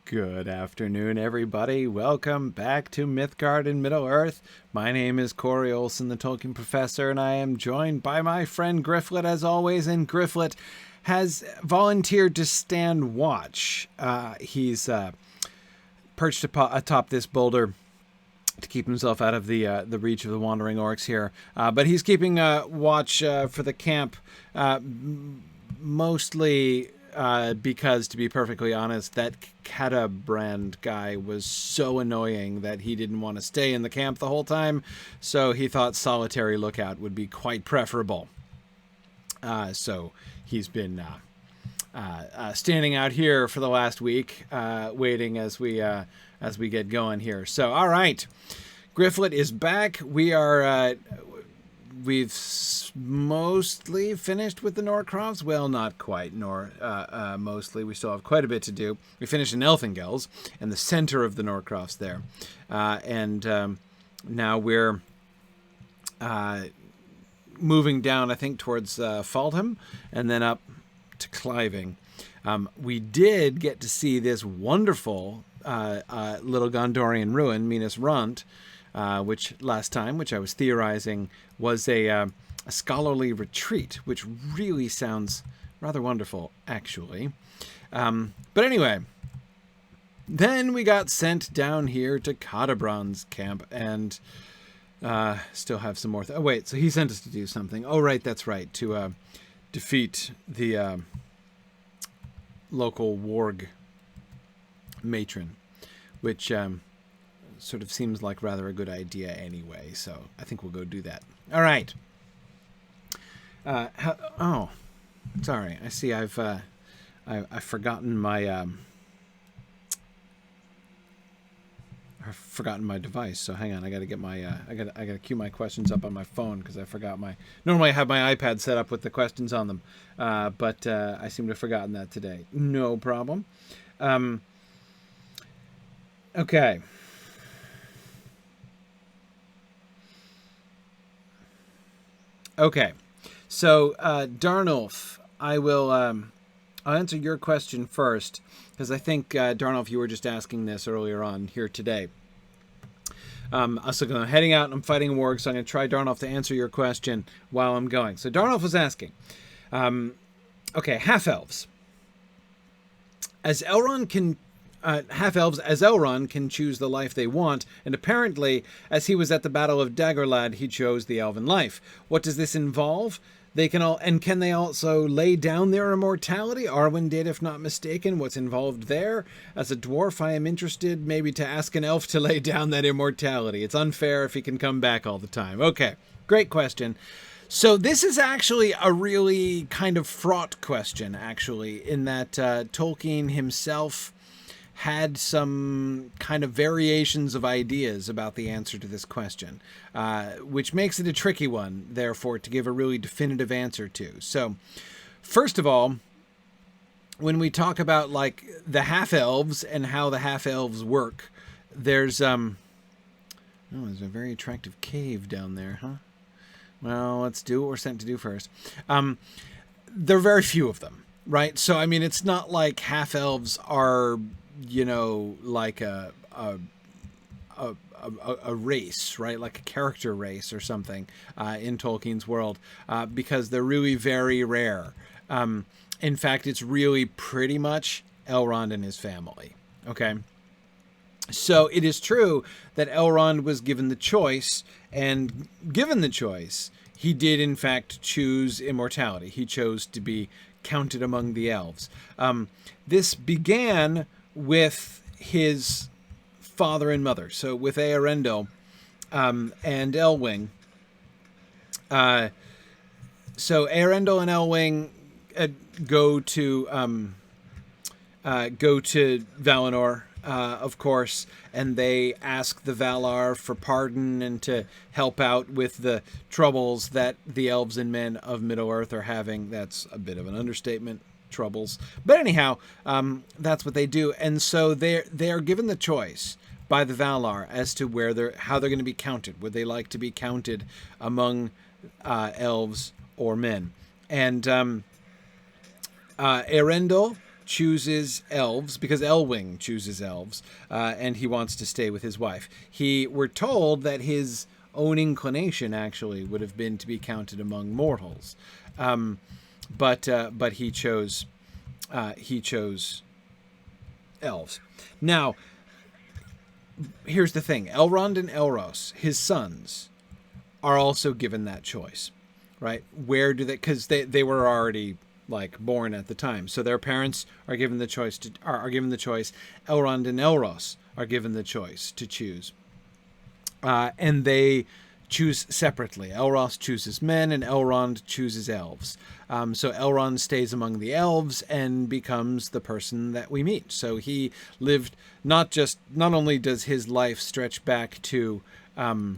Good afternoon, everybody. Welcome back to Mythgard in Middle-earth. My name is Corey Olson, the Tolkien Professor, and I am joined by my friend Gryfflet, as always. And Gryfflet has volunteered to stand watch. He's perched atop this boulder to keep himself out of the reach of the wandering orcs here. But he's keeping watch for the camp, mostly because, to be perfectly honest, that Catabrand guy was so annoying that he didn't want to stay in the camp the whole time, so he thought solitary lookout would be quite preferable. So he's been standing out here for the last week, waiting as we get going here. So, all right, Gryfflet is back. We've mostly finished with the Norcrofts. Well, not quite, mostly. We still have quite a bit to do. We finished in Elfingels, in the center of the Norcrofts there. And now we're moving down, I think, towards Faldham, and then up to Cliving. We did get to see this wonderful little Gondorian ruin, Minas Runt, which last time, which I was theorizing, was a scholarly retreat, which really sounds rather wonderful, actually. But anyway, then we got sent down here to Catabrand's camp, and still have some more. Oh, wait, so he sent us to do something. Oh, right, that's right, to defeat the local warg matron, which sort of seems like rather a good idea anyway, so I think we'll go do that. All right. Oh, sorry. I see I've forgotten my device. So hang on. I got to get my I got to queue my questions up on my phone because I forgot my. Normally I have my iPad set up with the questions on them, but I seem to have forgotten that today. No problem. Okay. Okay, so Darnulf, I'll answer your question first, because I think, Darnulf, you were just asking this earlier on here today. I'm heading out and I'm fighting a warg, so I'm going to try, Darnulf, to answer your question while I'm going. So Darnulf was asking, okay, half-elves. Half-elves as Elrond can choose the life they want, and apparently, as he was at the Battle of Dagorlad, he chose the elven life. What does this involve? Can they also lay down their immortality? Arwen did, if not mistaken. What's involved there? As a dwarf, I am interested maybe to ask an elf to lay down that immortality. It's unfair if he can come back all the time. Okay, great question. So this is actually a really kind of fraught question, actually, in that Tolkien himself had some kind of variations of ideas about the answer to this question, which makes it a tricky one, therefore, to give a really definitive answer to. So, first of all, when we talk about, like, the half-elves and how the half-elves work, there's a very attractive cave down there, huh? Well, let's do what we're sent to do first. There are very few of them, right? So, I mean, it's not like half-elves are, like a race, right? Like a character race or something in Tolkien's world, because they're really very rare. In fact, it's really pretty much Elrond and his family. Okay. So it is true that Elrond was given the choice, and given the choice, he did in fact choose immortality. He chose to be counted among the elves. This began with his father and mother, so with Eärendil and Elwing. So Eärendil and Elwing go to Valinor, of course, and they ask the Valar for pardon and to help out with the troubles that the elves and men of Middle-earth are having. That's a bit of an understatement. Troubles, but anyhow, that's what they do, and so they're given the choice by the Valar as to how they're going to be counted. Would they like to be counted among elves or men? And Eärendil chooses elves because Elwing chooses elves, and he wants to stay with his wife. We're told that his own inclination actually would have been to be counted among mortals, but he chose elves. Now, here's the thing: Elrond and Elros, his sons, are also given that choice, right? Where do they? Because they were already like born at the time, so their parents are given the choice. Elrond and Elros are given the choice to choose, and they choose separately. Elros chooses men, and Elrond chooses elves. So Elrond stays among the elves and becomes the person that we meet. So he lived not only does his life stretch back to the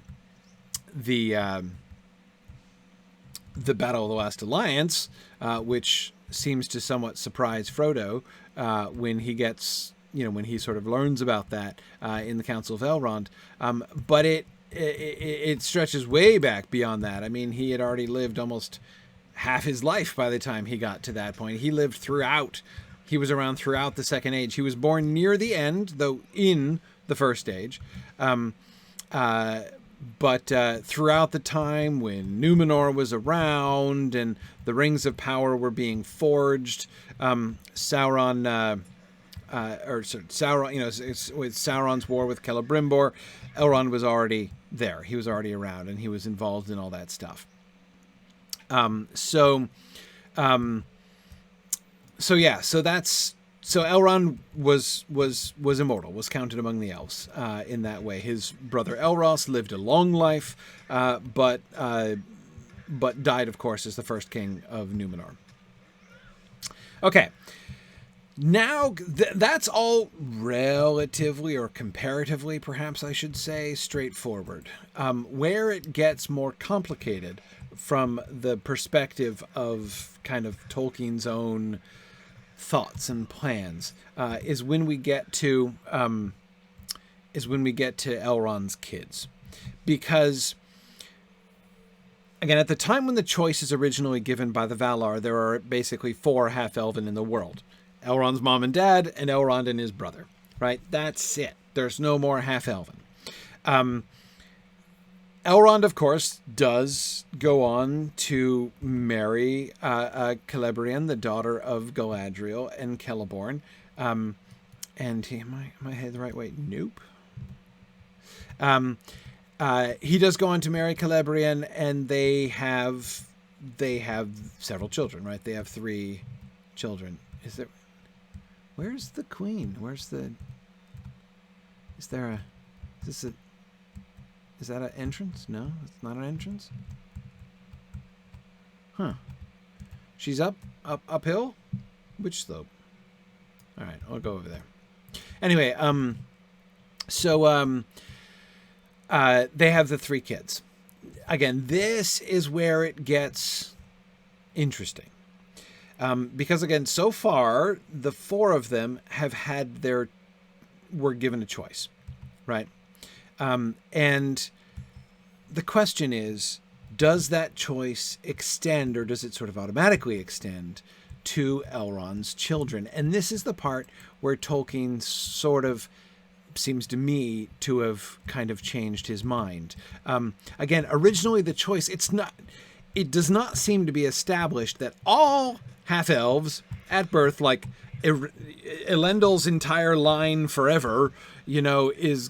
Battle of the Last Alliance, which seems to somewhat surprise Frodo when he gets, when he sort of learns about that in the Council of Elrond. But it stretches way back beyond that. I mean, he had already lived almost half his life by the time he got to that point. He lived throughout. He was around throughout the Second Age. He was born near the end, though in the First Age. But throughout the time when Numenor was around and the Rings of Power were being forged, Sauron, with Sauron's war with Celebrimbor, Elrond was already there. He was already around, and he was involved in all that stuff. So Elrond was immortal, was counted among the elves in that way. His brother Elros lived a long life, but died, of course, as the first king of Numenor. Okay. Now, that's all relatively, or comparatively, perhaps I should say, straightforward. Where it gets more complicated from the perspective of kind of Tolkien's own thoughts and plans is when we get to Elrond's kids, because again, at the time when the choice is originally given by the Valar, there are basically 4 half-elven in the world. Elrond's mom and dad, and Elrond and his brother, right? That's it. There's no more half-elven. Elrond, of course, does go on to marry Celebrian, the daughter of Galadriel and Celeborn. And am I headed the right way? Nope. He does go on to marry Celebrian, and they have several children, right? They have 3 children. Where's the queen? Is that an entrance? No, it's not an entrance. Huh. She's uphill? Which slope? All right, I'll go over there. Anyway, they have the 3 kids. Again, this is where it gets interesting. Because again, so far, the 4 of them were given a choice, right? And the question is, does that choice extend, or does it sort of automatically extend to Elrond's children? And this is the part where Tolkien sort of seems to me to have kind of changed his mind. Again, originally the choice, it does not seem to be established that all half-elves at birth, like Elendil's entire line forever, Elrond's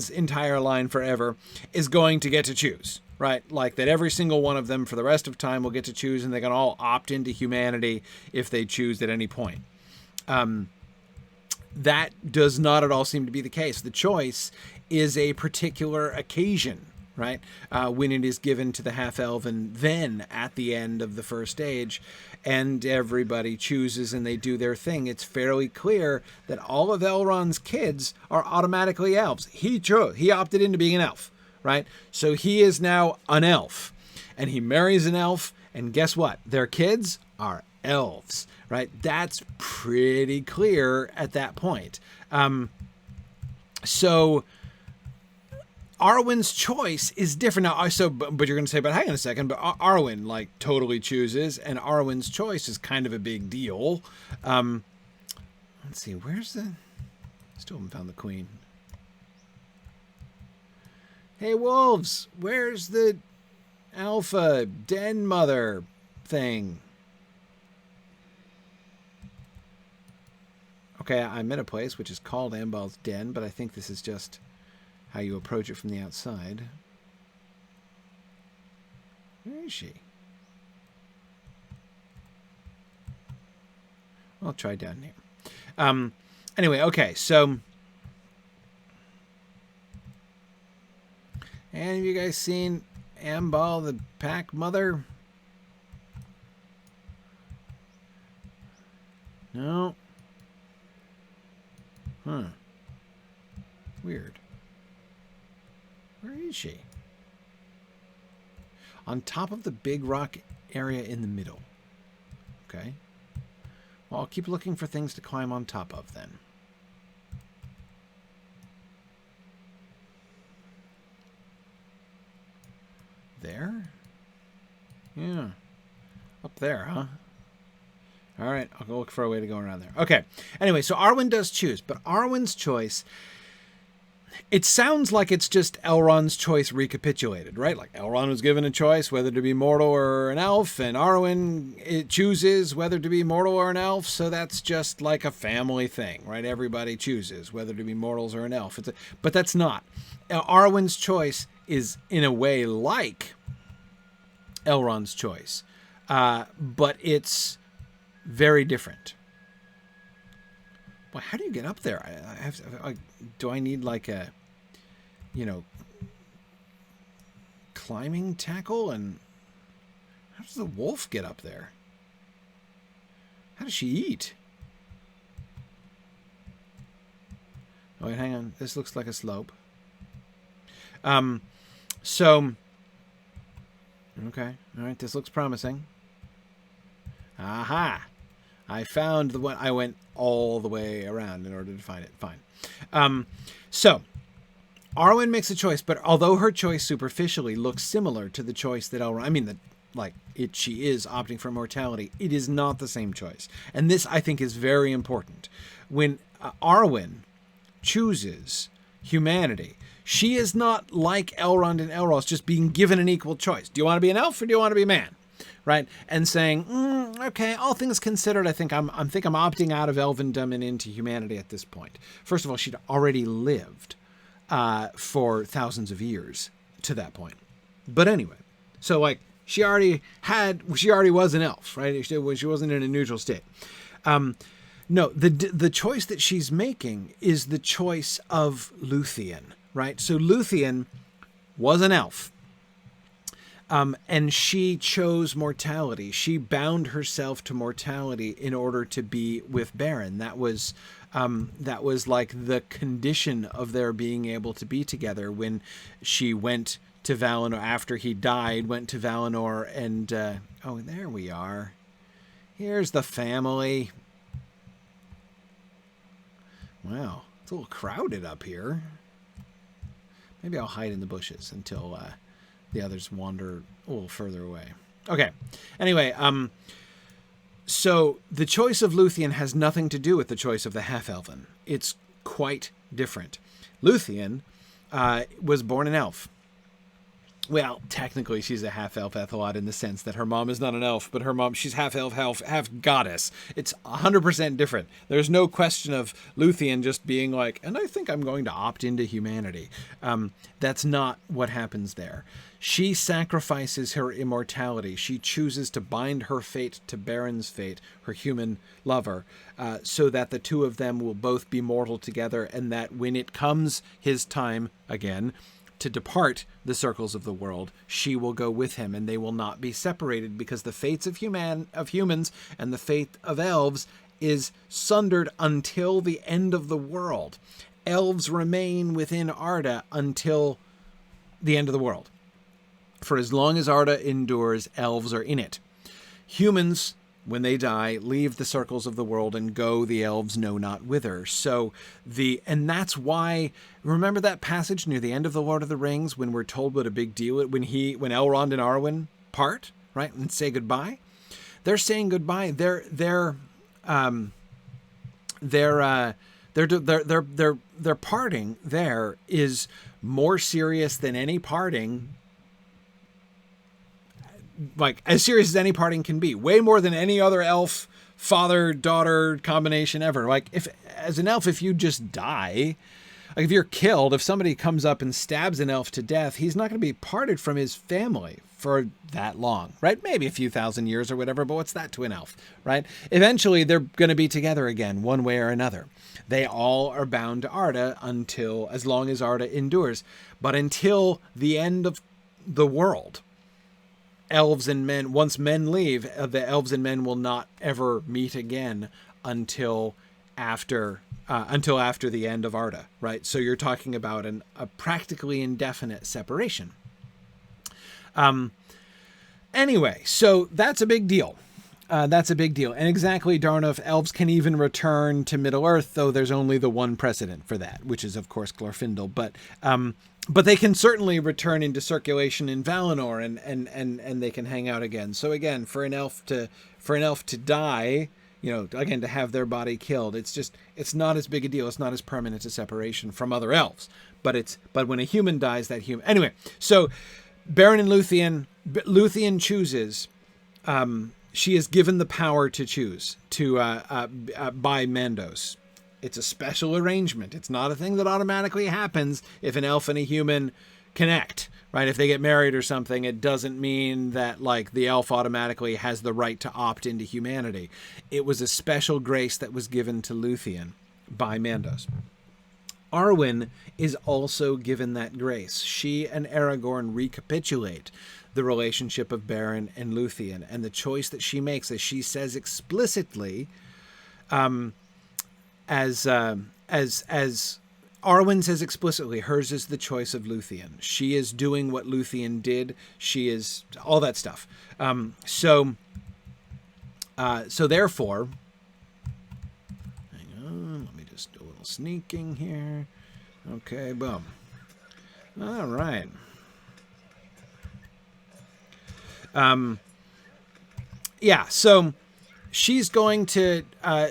entire line forever is going to get to choose, right? Like that every single one of them for the rest of time will get to choose, and they can all opt into humanity if they choose at any point. That does not at all seem to be the case. The choice is a particular occasion, right? When it is given to the half-elven then at the end of the First Age, and everybody chooses and they do their thing. It's fairly clear that all of Elrond's kids are automatically elves. He opted into being an elf, right? So he is now an elf, and he marries an elf, and guess what? Their kids are elves, right? That's pretty clear at that point. So Arwen's choice is different now. But you're going to say, but hang on a second. But Arwen like totally chooses, and Arwen's choice is kind of a big deal. Let's see, where's the? Still haven't found the queen. Hey wolves, where's the alpha den mother thing? Okay, I'm in a place which is called Ambal's Den, but I think this is just how you approach it from the outside. Where is she? I'll try down here. Anyway, okay, so... And have you guys seen Ambal the Pack Mother? No. Huh. Weird. Where is she? On top of the big rock area in the middle. Okay. Well, I'll keep looking for things to climb on top of then. There? Yeah. Up there, huh? All right, I'll go look for a way to go around there. Okay. Anyway, so Arwen does choose, but Arwen's choice, it sounds like it's just Elrond's choice recapitulated, right? Like Elrond was given a choice whether to be mortal or an elf, and Arwen chooses whether to be mortal or an elf, so that's just like a family thing, right? Everybody chooses whether to be mortals or an elf. But that's not. Arwen's choice is in a way like Elrond's choice, but it's very different. Well, how do you get up there? Do I need like a, climbing tackle? And how does the wolf get up there? How does she eat? Oh, wait, hang on. This looks like a slope. So, okay. All right. This looks promising. Aha. I found the one. I went all the way around in order to find it. Fine. So, Arwen makes a choice, but although her choice superficially looks similar to the choice that Elrond, she is opting for mortality, it is not the same choice. And this, I think, is very important. When Arwen chooses humanity, she is not like Elrond and Elros just being given an equal choice. Do you want to be an elf or do you want to be a man? Right? And saying, okay, all things considered, I think I'm opting out of elvendom and into humanity at this point. First of all, she'd already lived for thousands of years to that point. But anyway, so like she already was an elf, right? She wasn't in a neutral state. No, the choice that she's making is the choice of Luthien, right? So Luthien was an elf. And she chose mortality. She bound herself to mortality in order to be with Beren. That was like the condition of their being able to be together when she went to Valinor after he died, went to Valinor and, oh, there we are. Here's the family. Wow, it's a little crowded up here. Maybe I'll hide in the bushes until, the others wander a little further away. Okay. Anyway, so the choice of Luthien has nothing to do with the choice of the half-elven. It's quite different. Luthien was born an elf. Well, technically she's a half-elf Ethelot in the sense that her mom is not an elf, but her mom, she's half-elf, half goddess. It's 100% different. There's no question of Luthien just being like, and I think I'm going to opt into humanity. That's not what happens there. She sacrifices her immortality. She chooses to bind her fate to Beren's fate, her human lover, so that the two of them will both be mortal together, and that when it comes his time again to depart the circles of the world, she will go with him, and they will not be separated, because the fates of humans and the fate of elves is sundered until the end of the world. Elves remain within Arda until the end of the world. For as long as Arda endures, elves are in it. Humans when they die, leave the circles of the world and go the elves know not whither. And that's why, remember that passage near the end of the Lord of the Rings when we're told what a big deal it when Elrond and Arwen part, right, and say goodbye? They're saying goodbye. They're parting there is more serious than any parting, like as serious as any parting can be, way more than any other elf father-daughter combination ever. Like if as an elf, if you just die, like if you're killed, if somebody comes up and stabs an elf to death, he's not going to be parted from his family for that long, right? Maybe a few thousand years or whatever, but what's that to an elf, right? Eventually they're going to be together again, one way or another. They all are bound to Arda as long as Arda endures. But until the end of the world, elves and men, once men leave, the elves and men will not ever meet again until after the end of Arda, right? So you're talking about a practically indefinite separation. Anyway, so that's a big deal. That's a big deal. And exactly, darn if elves can even return to Middle-earth, though there's only the one precedent for that, which is, of course, Glorfindel. But they can certainly return into circulation in Valinor and they can hang out again. So again, for an elf to die, again, to have their body killed, it's not as big a deal. It's not as permanent a separation from other elves. But when a human dies, that human... Anyway, so Beren and Luthien chooses... she is given the power to choose by Mandos. It's a special arrangement. It's not a thing that automatically happens if an elf and a human connect, right? If they get married or something, it doesn't mean that like the elf automatically has the right to opt into humanity. It was a special grace that was given to Luthien by Mandos. Arwen is also given that grace. She and Aragorn recapitulate the relationship of Beren and Luthien, and the choice that she makes, as she says explicitly, as Arwen says explicitly, hers is the choice of Luthien. She is doing what Luthien did. She is all that stuff. So therefore, hang on, let me just do a little sneaking here. Okay, boom. All right. So she's going to,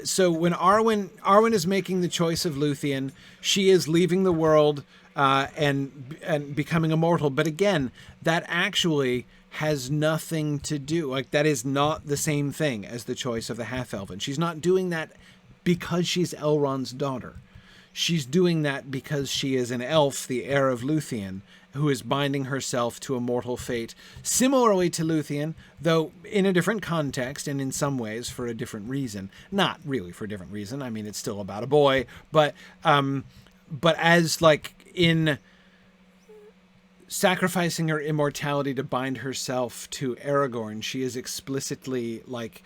so when Arwen is making the choice of Luthien, she is leaving the world, and becoming immortal. But again, that actually has nothing to do, like that is not the same thing as the choice of the half-elven. She's not doing that because she's Elrond's daughter. She's doing that because she is an elf, the heir of Luthien, who is binding herself to a mortal fate, similarly to Luthien, though in a different context and in some ways for a different reason. Not really for a different reason. I mean, it's still about a boy, but as like in sacrificing her immortality to bind herself to Aragorn, she is explicitly like,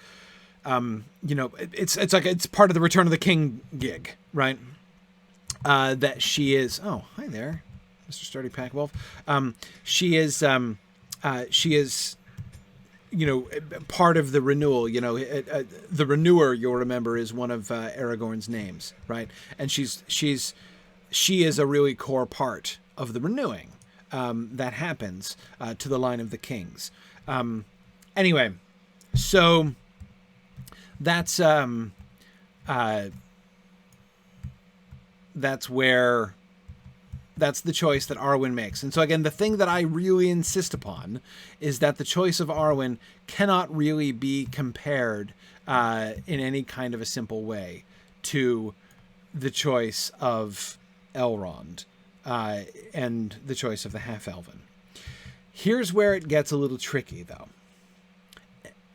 it's like it's part of the Return of the King gig, right? That she is. Oh, hi there, Mr. Sturdy Pack Wolf. She is, part of the renewal. The Renewer, you'll remember, is one of Aragorn's names, right? And she is a really core part of the renewing that happens to the line of the kings. Anyway, so that's the choice that Arwen makes. And so again, the thing that I really insist upon is that the choice of Arwen cannot really be compared in any kind of a simple way to the choice of Elrond and the choice of the half-elven. Here's where it gets a little tricky, though.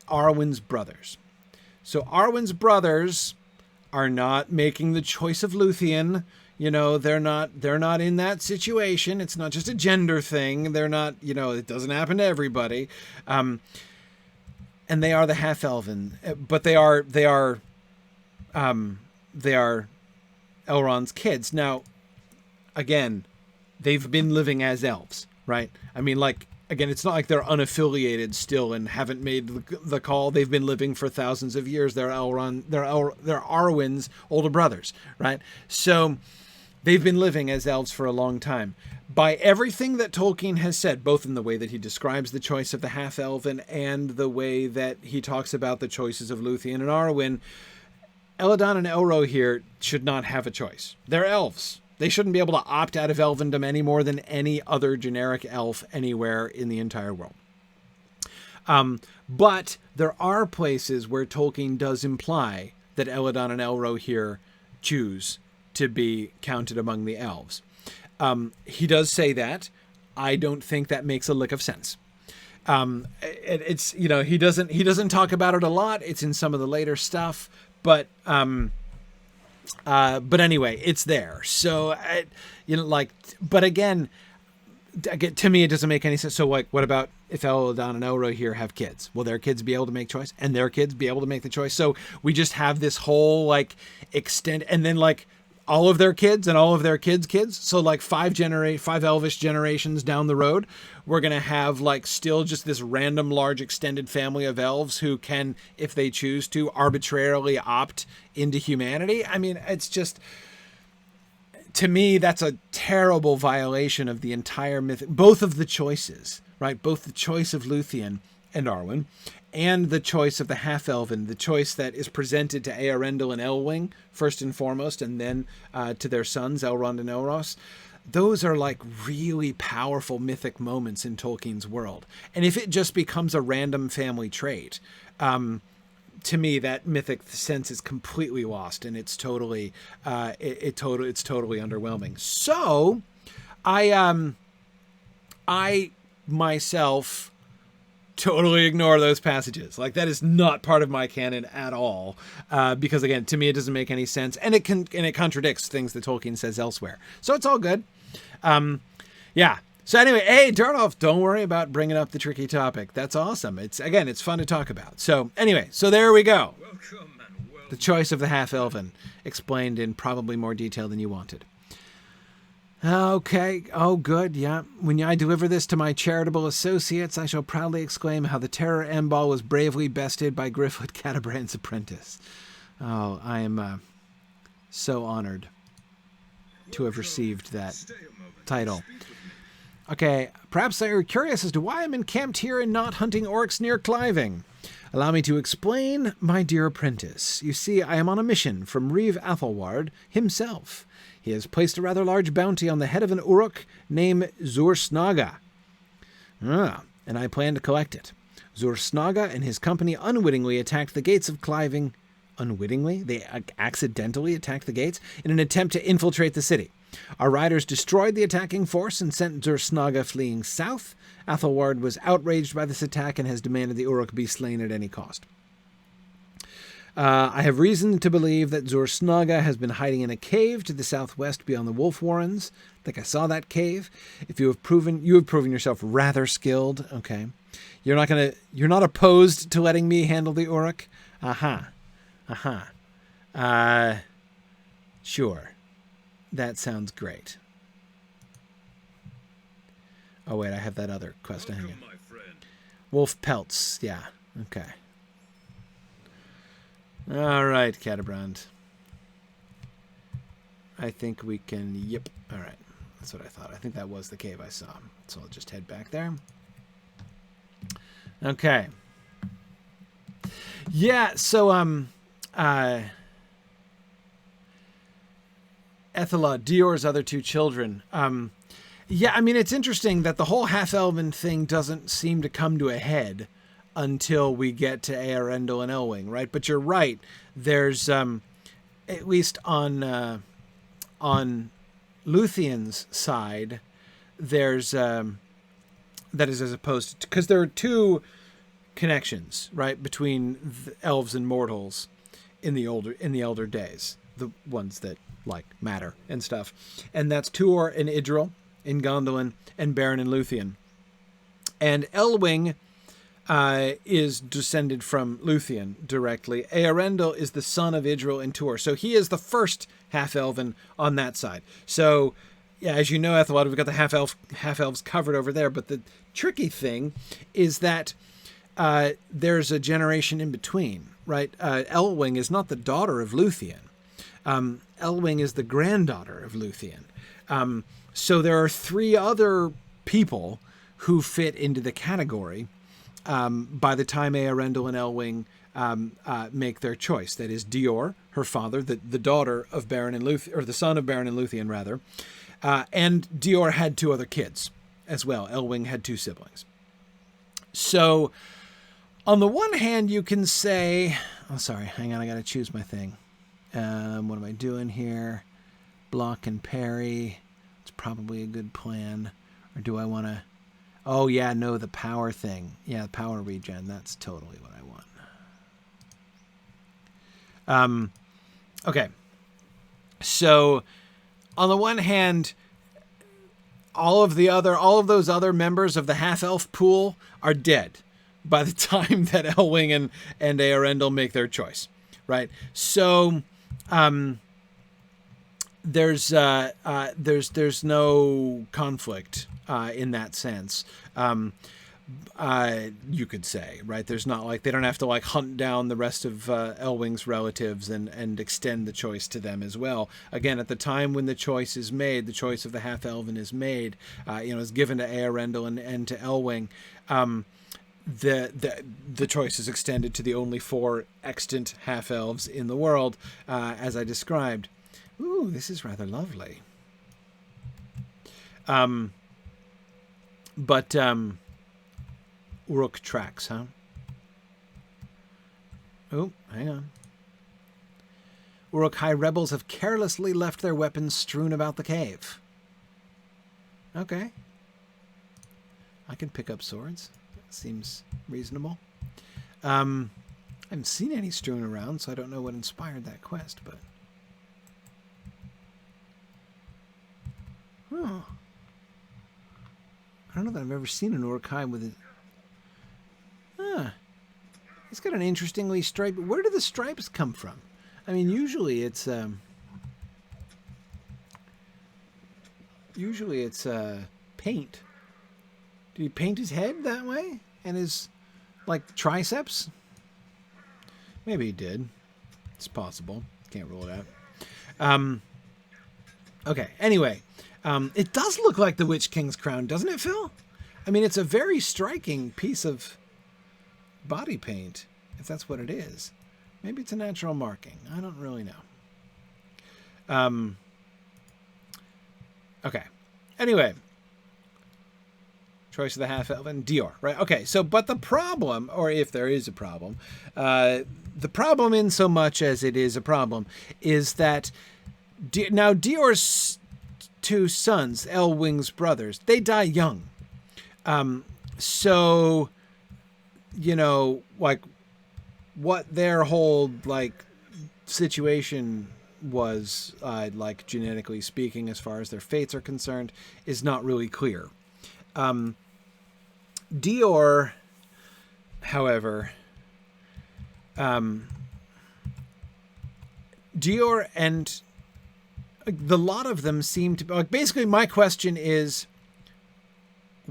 Arwen's brothers. So Arwen's brothers are not making the choice of Luthien. They're not in that situation. It's not just a gender thing. They're not, it doesn't happen to everybody. And they are the half-elven, but they are Elrond's kids. Now, again, they've been living as elves, right? I mean, like again, it's not like they're unaffiliated still and haven't made the call. They've been living for thousands of years. They're Arwen's older brothers, right? So they've been living as elves for a long time. By everything that Tolkien has said, both in the way that he describes the choice of the half-elven and the way that he talks about the choices of Luthien and Arwen, Elladan and Elro here should not have a choice. They're elves. They shouldn't be able to opt out of elvendom any more than any other generic elf anywhere in the entire world. But there are places where Tolkien does imply that Elladan and Elro here choose to be counted among the elves. He does say that. I don't think that makes a lick of sense. It's, you know, he doesn't talk about it a lot. It's in some of the later stuff, but anyway, it's there. So, you know, like, but again, to me, it doesn't make any sense. So, like, what about if Elladan and Elro here have kids? Will their kids be able to make choice, and their kids be able to make the choice? So we just have this whole like extend, and then like all of their kids and all of their kids' kids. So like five elvish generations down the road, we're going to have like still just this random large extended family of elves who can, if they choose to, arbitrarily opt into humanity. I mean, it's just, to me, that's a terrible violation of the entire myth, both of the choices, right? Both the choice of Luthien and Arwen and the choice of the half-elven, the choice that is presented to Eärendil and Elwing, first and foremost, and then to their sons, Elrond and Elros. Those are like really powerful mythic moments in Tolkien's world. And if it just becomes a random family trait, to me, that mythic sense is completely lost, and it's totally, it's totally underwhelming. So, I myself totally ignore those passages. Like, that is not part of my canon at all, because again, to me, it doesn't make any sense, and it contradicts things that Tolkien says elsewhere. So it's all good. Yeah. So anyway, hey, Darnolf, don't worry about bringing up the tricky topic. That's awesome. It's fun to talk about. So anyway, so there we go. The choice of the half-elven, explained in probably more detail than you wanted. Okay. Oh, good. Yeah. When I deliver this to my charitable associates, I shall proudly exclaim how the Terror Emball was bravely bested by Gryfflet Catabrand's apprentice. Oh, I am so honored to have received that title. Okay, perhaps you're curious as to why I'm encamped here and not hunting orcs near Cliving. Allow me to explain, my dear apprentice. You see, I am on a mission from Reeve Athelward himself. He has placed a rather large bounty on the head of an Uruk named Zursnaga. And I plan to collect it. Zursnaga and his company unwittingly attacked the gates of Cliving. Unwittingly? They accidentally attacked the gates in an attempt to infiltrate the city. Our riders destroyed the attacking force and sent Zursnaga fleeing south. Athelward was outraged by this attack and has demanded the Uruk be slain at any cost. I have reason to believe that Zursnaga has been hiding in a cave to the southwest beyond the Wolf Warrens. I think I saw that cave. If you have proven yourself rather skilled. Okay. You're not opposed to letting me handle the Uruk? Sure. That sounds great. Oh, wait, I have that other quest to hang in. Wolf pelts. Yeah. Okay. All right, Catabrand. I think we can... Yep. All right. That's what I thought. I think that was the cave I saw. So I'll just head back there. Okay. Yeah, so, Ethela, Dior's other two children. Yeah, I mean, it's interesting that the whole half-elven thing doesn't seem to come to a head until we get to Eärendil and Elwing, right? But you're right. There's, at least on Luthien's side, there's, that is as opposed to, because there are two connections, right, between the elves and mortals in the elder days, the ones that like matter and stuff, and that's Tuor and Idril in Gondolin and Beren and Luthien. And Elwing is descended from Luthien directly. Eärendil is the son of Idril and Tuor, so he is the first half-elven on that side. So, yeah, as you know, Ethelwald, we've got the half elves covered over there. But the tricky thing is that there's a generation in between, right? Elwing is not the daughter of Luthien. Elwing is the granddaughter of Luthien. So there are 3 other people who fit into the category by the time Eärendil and Elwing make their choice. That is Dior, her father, the daughter of Beren and Luthien, or the son of Beren and Luthien, rather. And Dior had 2 other kids as well. Elwing had 2 siblings. So on the one hand, you can say, oh, sorry, hang on, I got to choose my thing. What am I doing here? Block and parry. It's probably a good plan. Or do I want to... Oh, yeah, no, the power thing. Yeah, the power regen. That's totally what I want. Okay. So, on the one hand, all of those other members of the half-elf pool are dead by the time that Elwing and Eärendil make their choice, right? So, there's no conflict in that sense. You could say, right? There's not like, they don't have to like hunt down the rest of Elwing's relatives and extend the choice to them as well. Again, at the time when the choice is made, the choice of the half-elven is made, is given to Eärendil and to Elwing. The choice is extended to the only 4 extant half-elves in the world, as I described. Ooh, this is rather lovely. Uruk tracks, huh? Oh, hang on. Uruk-hai rebels have carelessly left their weapons strewn about the cave. Okay. I can pick up swords. That seems reasonable. I haven't seen any strewn around, so I don't know what inspired that quest, but... Oh. I don't know that I've ever seen an Uruk-hai with it. It's got an interestingly striped... Where do the stripes come from? I mean, usually it's paint. Did he paint his head that way? And his, like, triceps? Maybe he did. It's possible. Can't rule it out. Okay, anyway. It does look like the Witch King's crown, doesn't it, Phil? I mean, it's a very striking piece of body paint, if that's what it is. Maybe it's a natural marking. I don't really know. Okay. Anyway. Choice of the half-elven. Dior, right? Okay, so, but the problem, or if there is a problem, the problem in so much as it is a problem, is that now Dior's 2 sons, Elwing's brothers, they die young. So, like, what their whole, like, situation was, like, genetically speaking, as far as their fates are concerned, is not really clear. Dior, however, Dior and the lot of them seem to be, like, basically my question is,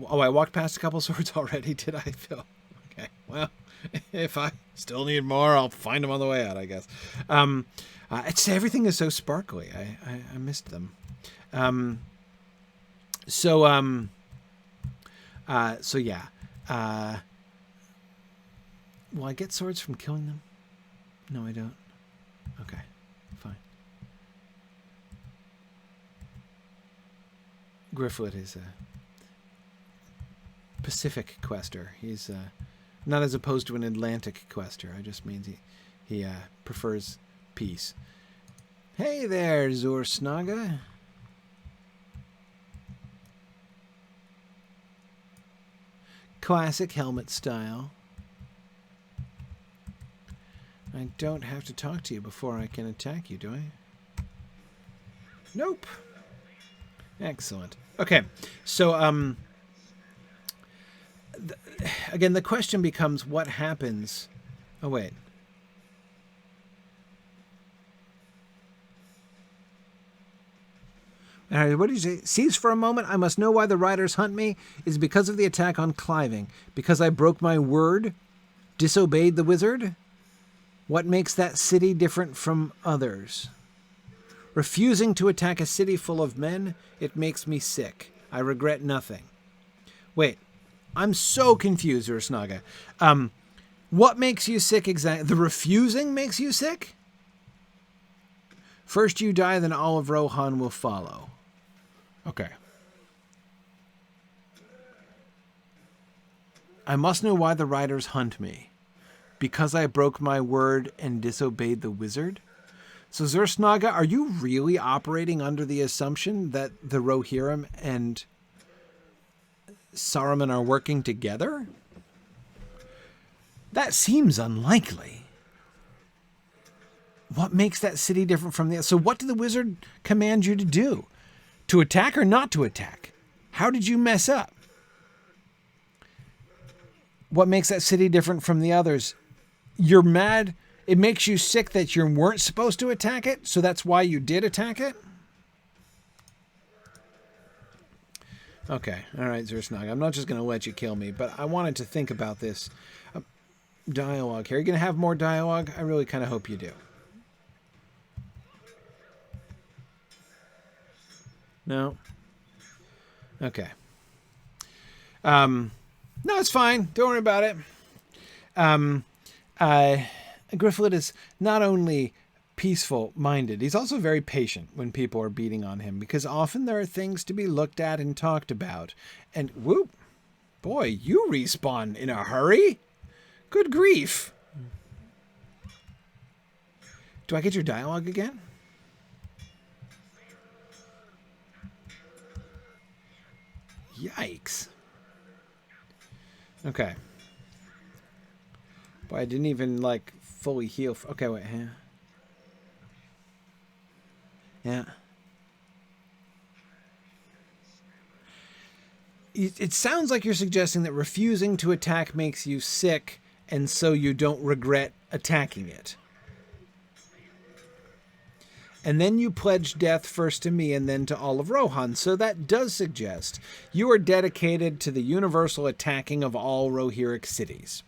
oh, I walked past a couple swords already, did I, Phil? Okay, well, if I still need more, I'll find them on the way out, I guess. It's, everything is so sparkly. I missed them. So yeah. Will I get swords from killing them? No, I don't. Okay, fine. Gryfflet is a Pacific quester. He's not as opposed to an Atlantic quester. It just means he prefers peace. Hey there, Zor Snaga. Classic helmet style. I don't have to talk to you before I can attack you, do I? Nope. Excellent. Okay, so again, the question becomes, what happens? Oh wait. What did you say? Cease for a moment. I must know why the riders hunt me. Is because of the attack on Cliving. Because I broke my word? Disobeyed the wizard? What makes that city different from others? Refusing to attack a city full of men, it makes me sick. I regret nothing. Wait, I'm so confused, Ursnaga. What makes you sick exactly? The refusing makes you sick? First you die, then all of Rohan will follow. Okay. I must know why the riders hunt me. Because I broke my word and disobeyed the wizard? So Ursnaga, are you really operating under the assumption that the Rohirrim and Saruman are working together? That seems unlikely. What makes that city different from the other? So what did the wizard command you to do? To attack or not to attack? How did you mess up? What makes that city different from the others? You're mad. It makes you sick that you weren't supposed to attack it, so that's why you did attack it? Okay, all right, Ursnaga. I'm not just going to let you kill me, but I wanted to think about this dialogue here. Are you going to have more dialogue? I really kind of hope you do. No? Okay. No, it's fine. Don't worry about it. Gryfflet is not only peaceful-minded, he's also very patient when people are beating on him, because often there are things to be looked at and talked about. And, whoop, boy, you respawn in a hurry? Good grief. Do I get your dialogue again? Yikes. Okay. Boy, I didn't even, like, fully heal. Okay, wait. Yeah. It sounds like you're suggesting that refusing to attack makes you sick, and so you don't regret attacking it. And then you pledge death first to me and then to all of Rohan. So that does suggest you are dedicated to the universal attacking of all Rohirric cities.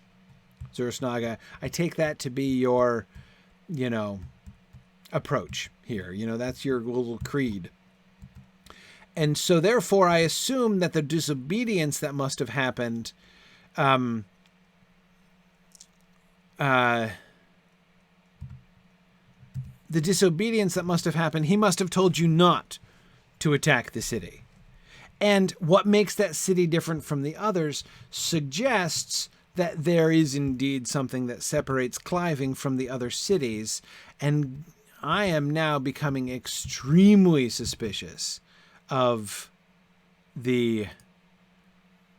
Ursnaga, I take that to be your, approach here. That's your little creed. And so therefore I assume that the disobedience that must have happened, he must have told you not to attack the city. And what makes that city different from the others suggests that there is indeed something that separates Cliving from the other cities. And I am now becoming extremely suspicious of the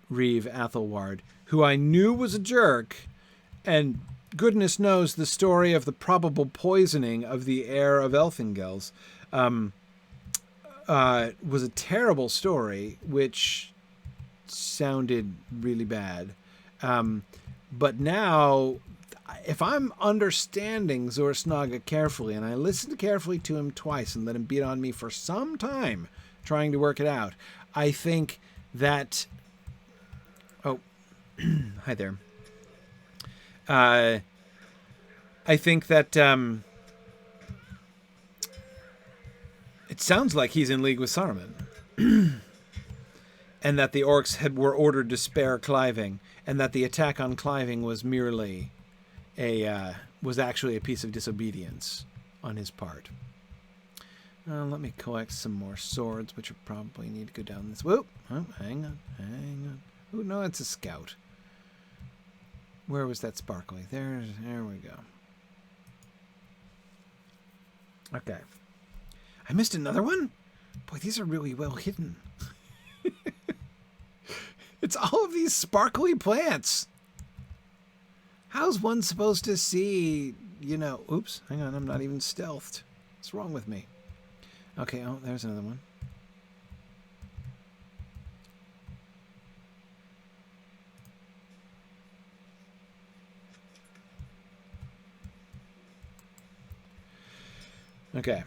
Reeve Athelward, who I knew was a jerk, and goodness knows the story of the probable poisoning of the heir of Elfingels was a terrible story, which sounded really bad. But now, if I'm understanding Ursnaga carefully, and I listened carefully to him twice and let him beat on me for some time trying to work it out, I think that... Oh, hi there. I think that it sounds like he's in league with Saruman. And that the orcs were ordered to spare Cliving, and that the attack on Cliving was merely was actually a piece of disobedience on his part. Let me collect some more swords, which will probably need to go down this... Whoop! Oh, hang on. Oh, no, it's a scout. Where was that sparkly? There we go. Okay. I missed another one? Boy, these are really well hidden. It's all of these sparkly plants. How's one supposed to see, Oops, hang on, I'm not even stealthed. What's wrong with me? Okay, oh, there's another one. Okay.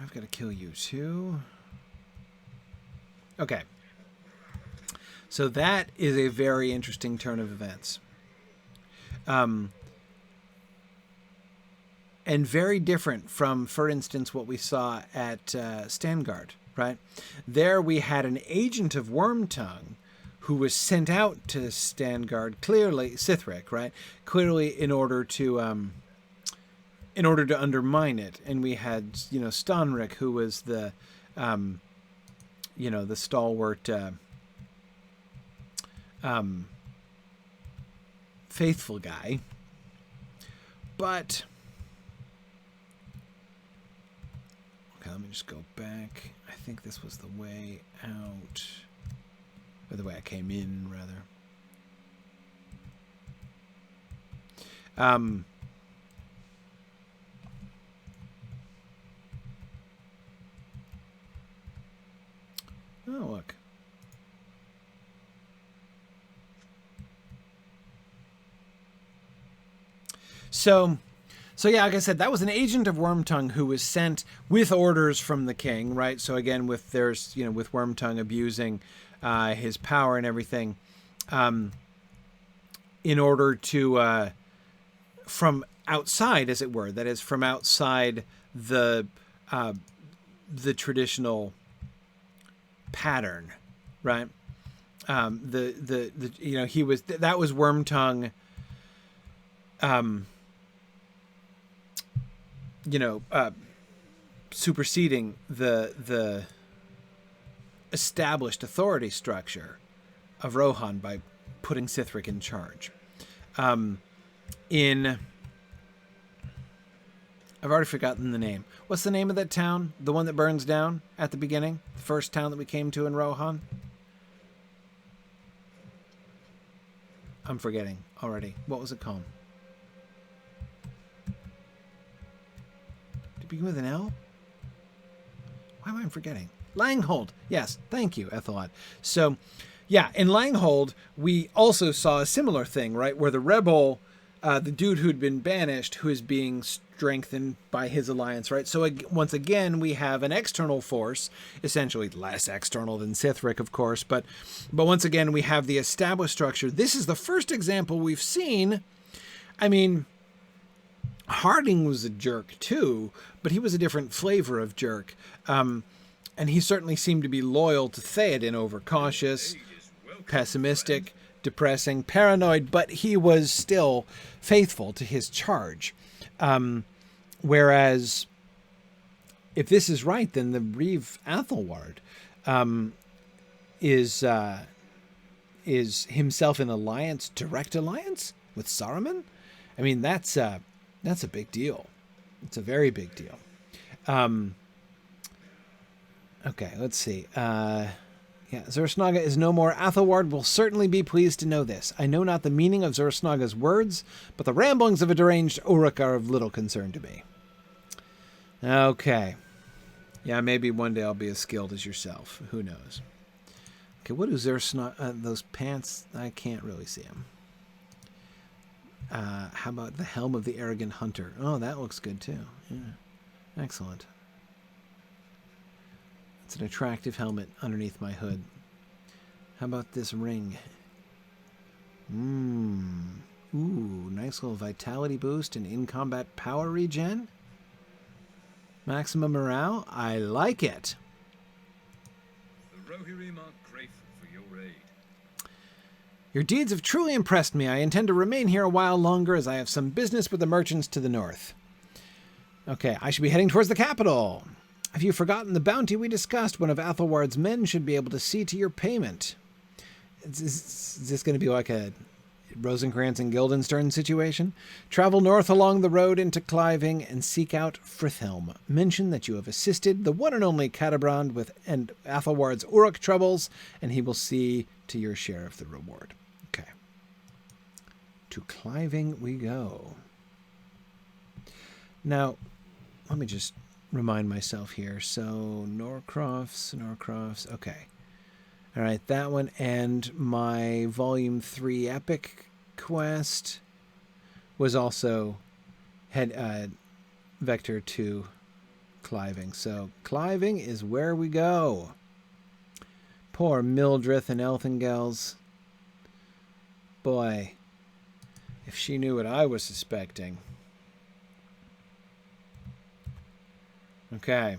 I've got to kill you too. Okay. So that is a very interesting turn of events. And very different from, for instance, what we saw at Stangard, right? There we had an agent of Wormtongue who was sent out to Stangard, clearly, Sithric, right? Clearly in order to undermine it. And we had, Stanric, who was the, the stalwart, faithful guy. But okay, let me just go back. I think this was the way out, or the way I came in, rather. Oh, look. So yeah, like I said, that was an agent of Wormtongue who was sent with orders from the king, right? So again, with Wormtongue abusing his power and everything, in order to from outside, as it were, that is from outside the traditional pattern, right? He was that was Wormtongue. Superseding the established authority structure of Rohan by putting Sithric in charge. I've already forgotten the name. What's the name of that town? The one that burns down at the beginning? The first town that we came to in Rohan? I'm forgetting already. What was it called? Begin with an L? Why am I forgetting? Langhold. Yes, thank you, Ethelod. So, yeah, in Langhold, we also saw a similar thing, right? Where the rebel, the dude who'd been banished, who is being strengthened by his alliance, right? So once again, we have an external force, essentially less external than Sithric, of course, but once again, we have the established structure. This is the first example we've seen. I mean, Harding was a jerk too, but he was a different flavor of jerk. And he certainly seemed to be loyal to Theoden over cautious, pessimistic, depressing, paranoid, but he was still faithful to his charge. Whereas, if this is right, then the Reeve Athelward is himself in alliance, direct alliance with Saruman. I mean, that's a big deal. It's a very big deal. Okay, let's see. Zursnaga is no more. Athelward will certainly be pleased to know this. I know not the meaning of Zursnaga's words, but the ramblings of a deranged Uruk are of little concern to me. Okay. Yeah, maybe one day I'll be as skilled as yourself. Who knows? Okay, what do Zursnaga... those pants, I can't really see them. How about the helm of the arrogant hunter? Oh, that looks good too. Yeah. Excellent. It's an attractive helmet underneath my hood. How about this ring? Ooh, nice little vitality boost and in-combat power regen. Maximum morale. I like it. The Rohirrim are grateful for your aid. Your deeds have truly impressed me. I intend to remain here a while longer as I have some business with the merchants to the north. Okay, I should be heading towards the capital. Have you forgotten the bounty we discussed? One of Athelward's men should be able to see to your payment. Is this going to be like a Rosencrantz and Guildenstern situation? Travel north along the road into Cliving and seek out Frithhelm. Mention that you have assisted the one and only Catabrand with and Athelward's Uruk troubles, and he will see to your share of the reward. Okay. To Cliving we go. Now, let me just remind myself here. So, Norcroft's, okay. All right, that one, and my Volume 3 Epic quest was also vector to Cliving. So Cliving is where we go. Poor Mildreth and Elthingels. Boy, if she knew what I was suspecting. Okay.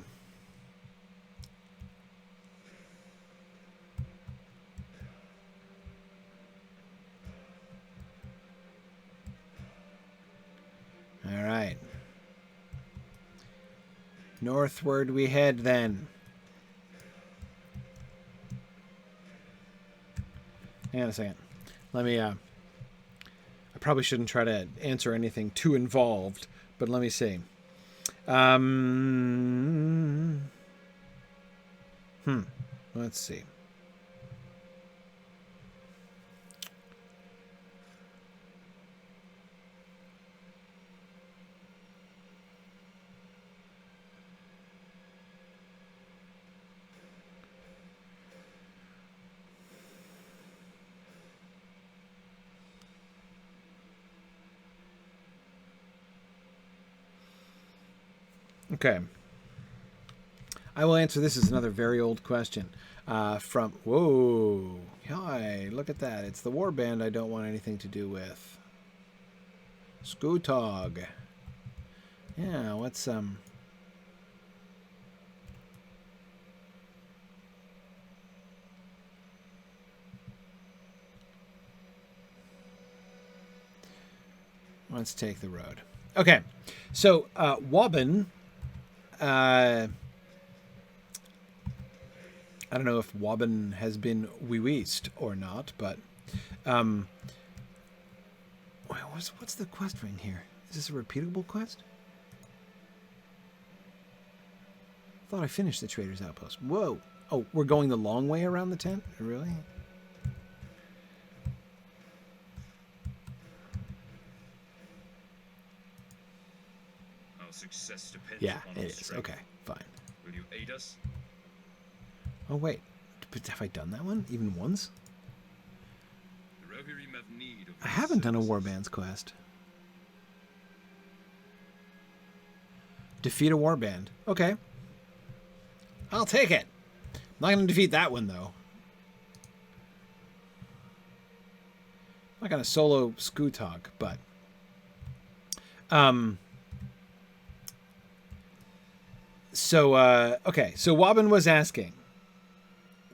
All right. Northward we head then. Hang on a second. Let me, I probably shouldn't try to answer anything too involved, but let me see. Let's see. Okay. I will answer this as another very old question. From... Whoa. Hi, look at that. It's the warband I don't want anything to do with. Skootog. Yeah, what's... Let's take the road. Okay. So, Wobbin... I don't know if Wobbin has been wee-weest or not, but what's the quest ring here? Is this a repeatable quest? I thought I finished the Trader's Outpost. Whoa. Oh, we're going the long way around the tent? Really? Our success depends Yeah, upon it our is. strength. Okay, fine. Will you aid us? Oh, wait. But have I done that one? Even once? The Rohirrim have need of I your haven't done a services. Warband's quest. Defeat a warband. Okay. I'll take it. I'm not going to defeat that one, though. I'm not going to solo Skootog, but... okay. So Wobbin was asking,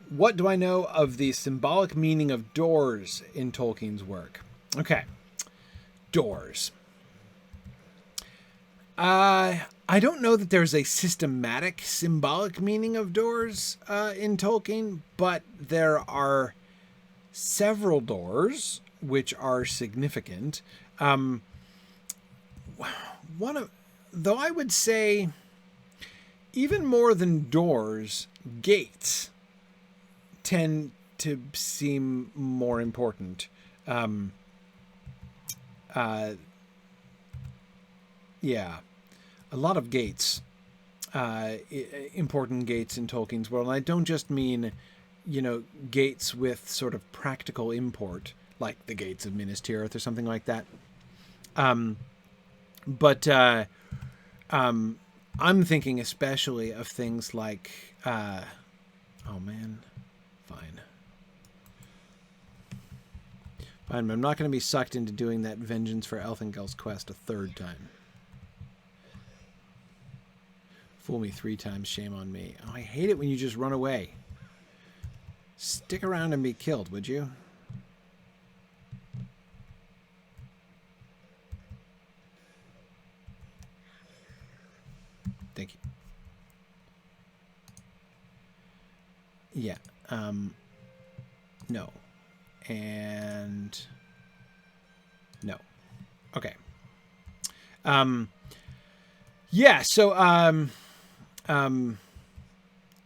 what do I know of the symbolic meaning of doors in Tolkien's work? Okay. Doors. I don't know that there's a systematic symbolic meaning of doors in Tolkien, but there are several doors which are significant. Though I would say even more than doors, gates tend to seem more important. Yeah. A lot of gates, important gates in Tolkien's world. And I don't just mean, gates with sort of practical import, like the gates of Minas Tirith or something like that. But I'm thinking especially of things like, oh man, fine. Fine, I'm not going to be sucked into doing that Vengeance for Elthingel's quest a third time. Fool me 3 times, shame on me. Oh, I hate it when you just run away. Stick around and be killed, would you? Thank you. Yeah. No. And no. Okay. Yeah, so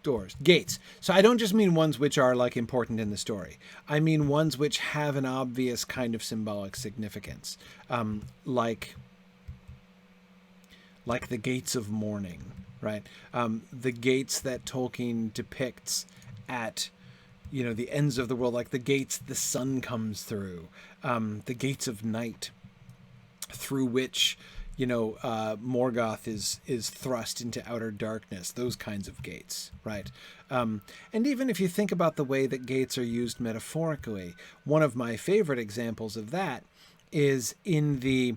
doors, gates. So I don't just mean ones which are like important in the story. I mean ones which have an obvious kind of symbolic significance. Like the gates of mourning, right? The gates that Tolkien depicts at, the ends of the world, like the gates the sun comes through, the gates of night, through which, Morgoth is thrust into outer darkness, those kinds of gates, right? And even if you think about the way that gates are used metaphorically, one of my favorite examples of that is in the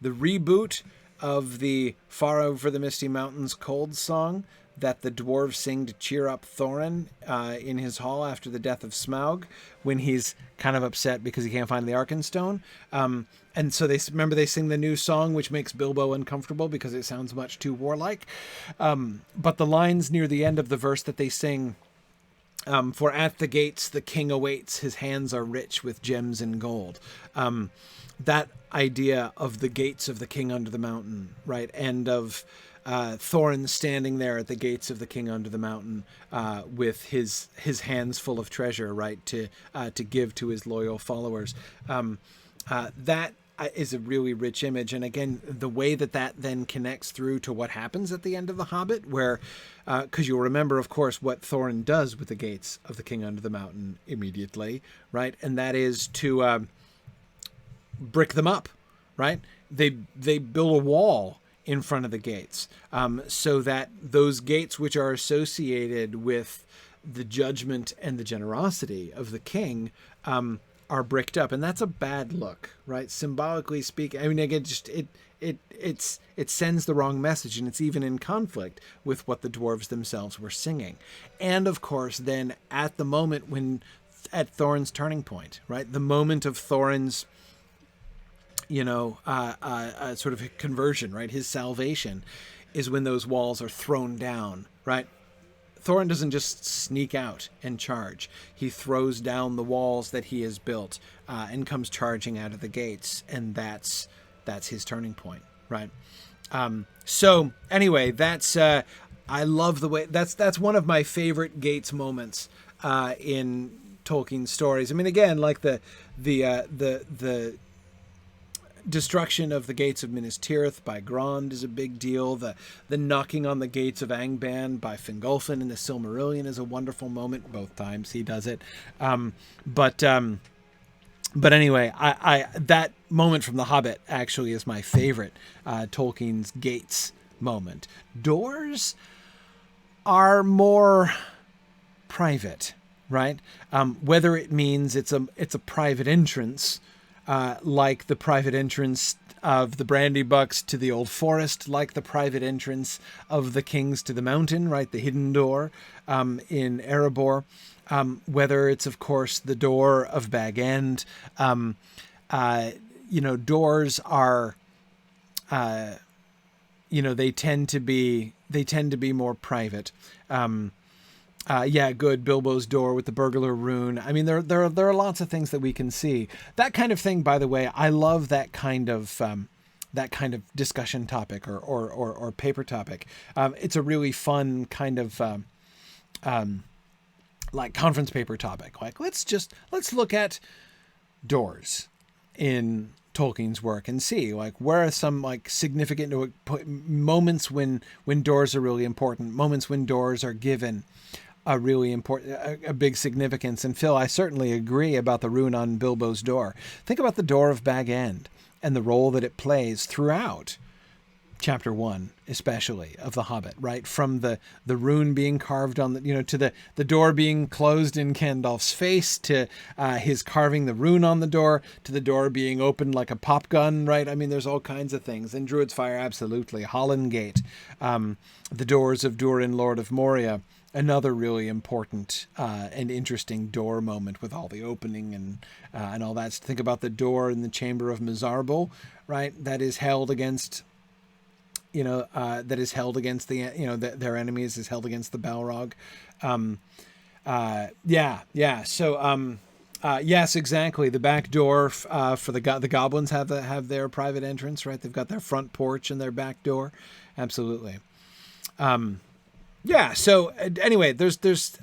reboot of the Far Over the Misty Mountains Cold song that the dwarves sing to cheer up Thorin in his hall after the death of Smaug, when he's kind of upset because he can't find the Arkenstone. And so they sing the new song, which makes Bilbo uncomfortable because it sounds much too warlike. But the lines near the end of the verse that they sing, for at the gates the king awaits, his hands are rich with gems and gold. That idea of the gates of the king under the mountain, right? And of Thorin standing there at the gates of the king under the mountain with his hands full of treasure, right, to give to his loyal followers. That is a really rich image. And again, the way that then connects through to what happens at the end of The Hobbit, where, because you'll remember, of course, what Thorin does with the gates of the king under the mountain immediately, right? And that is to brick them up, right? They build a wall in front of the gates, so that those gates which are associated with the judgment and the generosity of the king are bricked up, and that's a bad look, right? Symbolically speaking, I mean, again, just it sends the wrong message, and it's even in conflict with what the dwarves themselves were singing. And of course, then at the moment at Thorin's turning point, right, the moment of Thorin's sort of conversion, right? His salvation is when those walls are thrown down, right? Thorin doesn't just sneak out and charge. He throws down the walls that he has built and comes charging out of the gates, and that's his turning point, right? So anyway, that's I love the way that's one of my favorite gates moments in Tolkien's stories. I mean, again, like the destruction of the gates of Minas Tirith by Grond is a big deal. The knocking on the gates of Angband by Fingolfin in the Silmarillion is a wonderful moment. Both times he does it. But anyway, I that moment from The Hobbit actually is my favorite Tolkien's gates moment. Doors are more private, right? Whether it means it's a private entrance, like the private entrance of the Brandybucks to the Old Forest, like the private entrance of the Kings to the Mountain, right, the hidden door in Erebor, whether it's, of course, the door of Bag End. Doors are, they tend to be more private. Good. Bilbo's door with the burglar rune. I mean, there are lots of things that we can see. That kind of thing, by the way, I love that kind of discussion topic or paper topic. It's a really fun kind of like conference paper topic. Like let's look at doors in Tolkien's work and see like where are some like significant moments when doors are really important, moments when doors are given a really important, a big significance. And Phil, I certainly agree about the rune on Bilbo's door. Think about the door of Bag End and the role that it plays throughout chapter 1, especially of The Hobbit, right? From the rune being carved on to the door being closed in Gandalf's face, to his carving the rune on the door, to the door being opened like a pop gun, right? I mean, there's all kinds of things. And Druid's Fire, absolutely. Holland Gate, the doors of Durin, Lord of Moria, another really important and interesting door moment with all the opening and all that. So think about the door in the Chamber of Mizarble, right? That is held against, their enemies, is held against the Balrog. So, yes, exactly. The back door for the goblins have their private entrance, right? They've got their front porch and their back door. Absolutely. So anyway, there's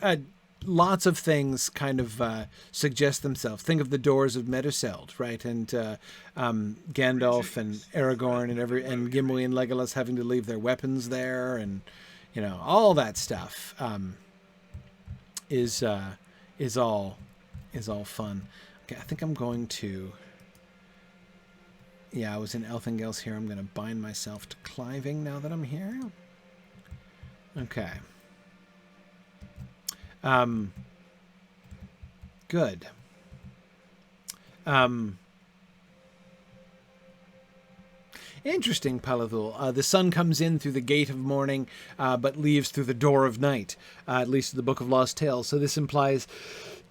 lots of things kind of suggest themselves. Think of the doors of Meduseld, right? And Gandalf and Aragorn and Gimli and Legolas having to leave their weapons there, and all that stuff. is all fun. Okay, I think I'm going to. Yeah, I was in Elthingales here. I'm going to bind myself to Cliving now that I'm here. Okay. Good. Interesting, Paladhul. The sun comes in through the gate of morning, but leaves through the door of night, at least in the Book of Lost Tales. So this implies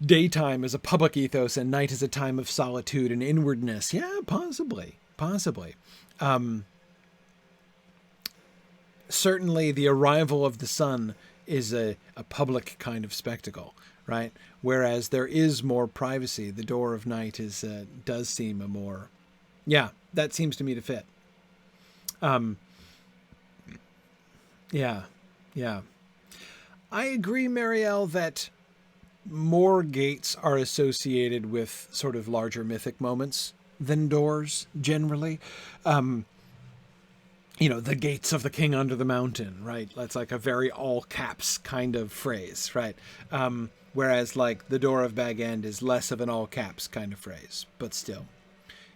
daytime as a public ethos and night as a time of solitude and inwardness. Yeah, possibly. Certainly the arrival of the sun is a public kind of spectacle, right? Whereas there is more privacy. The door of night does seem a more... Yeah, that seems to me to fit. Yeah. I agree, Marielle, that more gates are associated with sort of larger mythic moments than doors, generally. The gates of the king under the mountain, right? That's like a very all caps kind of phrase, right? Whereas like the door of Bag End is less of an all caps kind of phrase, but still.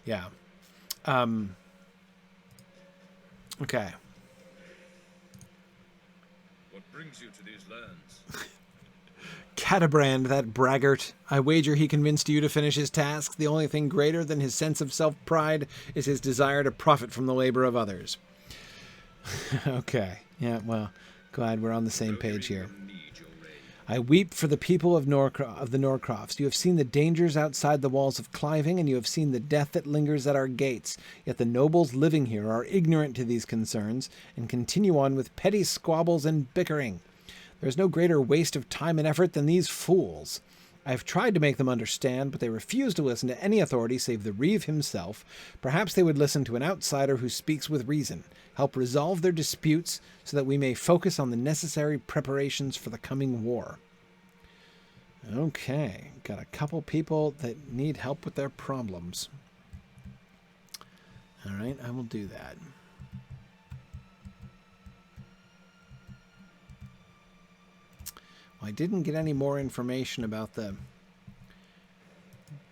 Yeah. Okay. What brings you to these lands? Catabrand, that braggart. I wager he convinced you to finish his task. The only thing greater than his sense of self-pride is his desire to profit from the labor of others. Okay. Yeah, well, glad we're on the same page here. I weep for the people of the Norcrofts. You have seen the dangers outside the walls of Cliving, and you have seen the death that lingers at our gates. Yet the nobles living here are ignorant to these concerns, and continue on with petty squabbles and bickering. There is no greater waste of time and effort than these fools. I have tried to make them understand, but they refuse to listen to any authority save the Reeve himself. Perhaps they would listen to an outsider who speaks with reason, help resolve their disputes so that we may focus on the necessary preparations for the coming war. Okay, got a couple people that need help with their problems. All right, I will do that. I didn't get any more information about the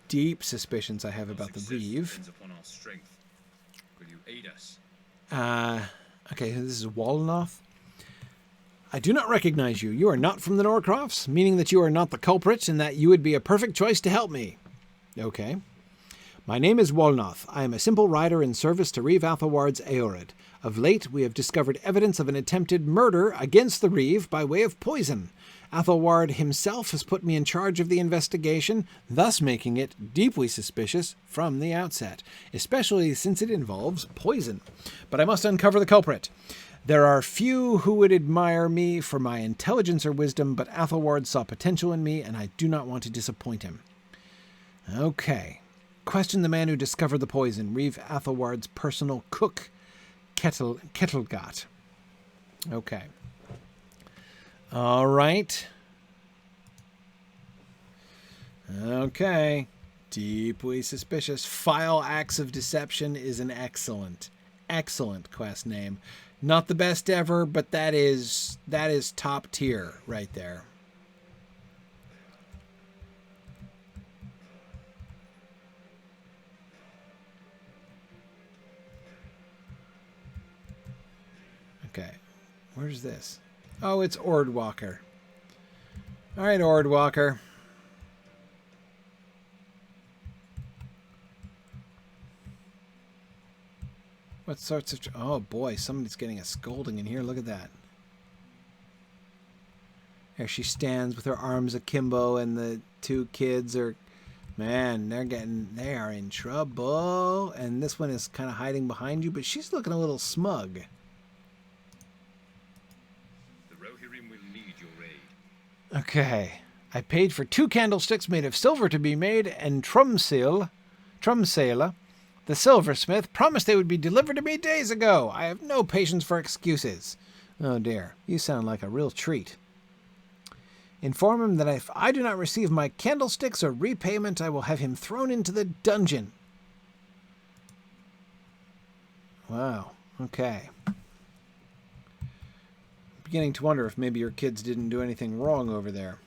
deep suspicions I have about the Reeve. Will you aid us? Okay, this is Walnoth. I do not recognize you. You are not from the Norcrofts, meaning that you are not the culprit and that you would be a perfect choice to help me. Okay. My name is Walnoth. I am a simple rider in service to Reeve Athelward's Eored. Of late, we have discovered evidence of an attempted murder against the Reeve by way of poison. Athelward himself has put me in charge of the investigation, thus making it deeply suspicious from the outset, especially since it involves poison. But I must uncover the culprit. There are few who would admire me for my intelligence or wisdom, but Athelward saw potential in me, and I do not want to disappoint him. Okay. Question the man who discovered the poison, Reeve Athelward's personal cook, Kettlegot. Okay. All right. Okay. Deeply suspicious. File Acts of Deception is an excellent quest name. Not the best ever, but that is top tier right there. Okay. Where's this? Oh, it's Ordwalker. All right, Ordwalker. What sorts of... Oh, boy, somebody's getting a scolding in here. Look at that. There she stands with her arms akimbo, and the two kids are... Man, they are in trouble. And this one is kind of hiding behind you, but she's looking a little smug. Okay. I paid for 2 candlesticks made of silver to be made, and Trumsala, the silversmith, promised they would be delivered to me days ago. I have no patience for excuses. Oh dear, you sound like a real treat. Inform him that if I do not receive my candlesticks or repayment, I will have him thrown into the dungeon. Wow, okay. Beginning to wonder if maybe your kids didn't do anything wrong over there.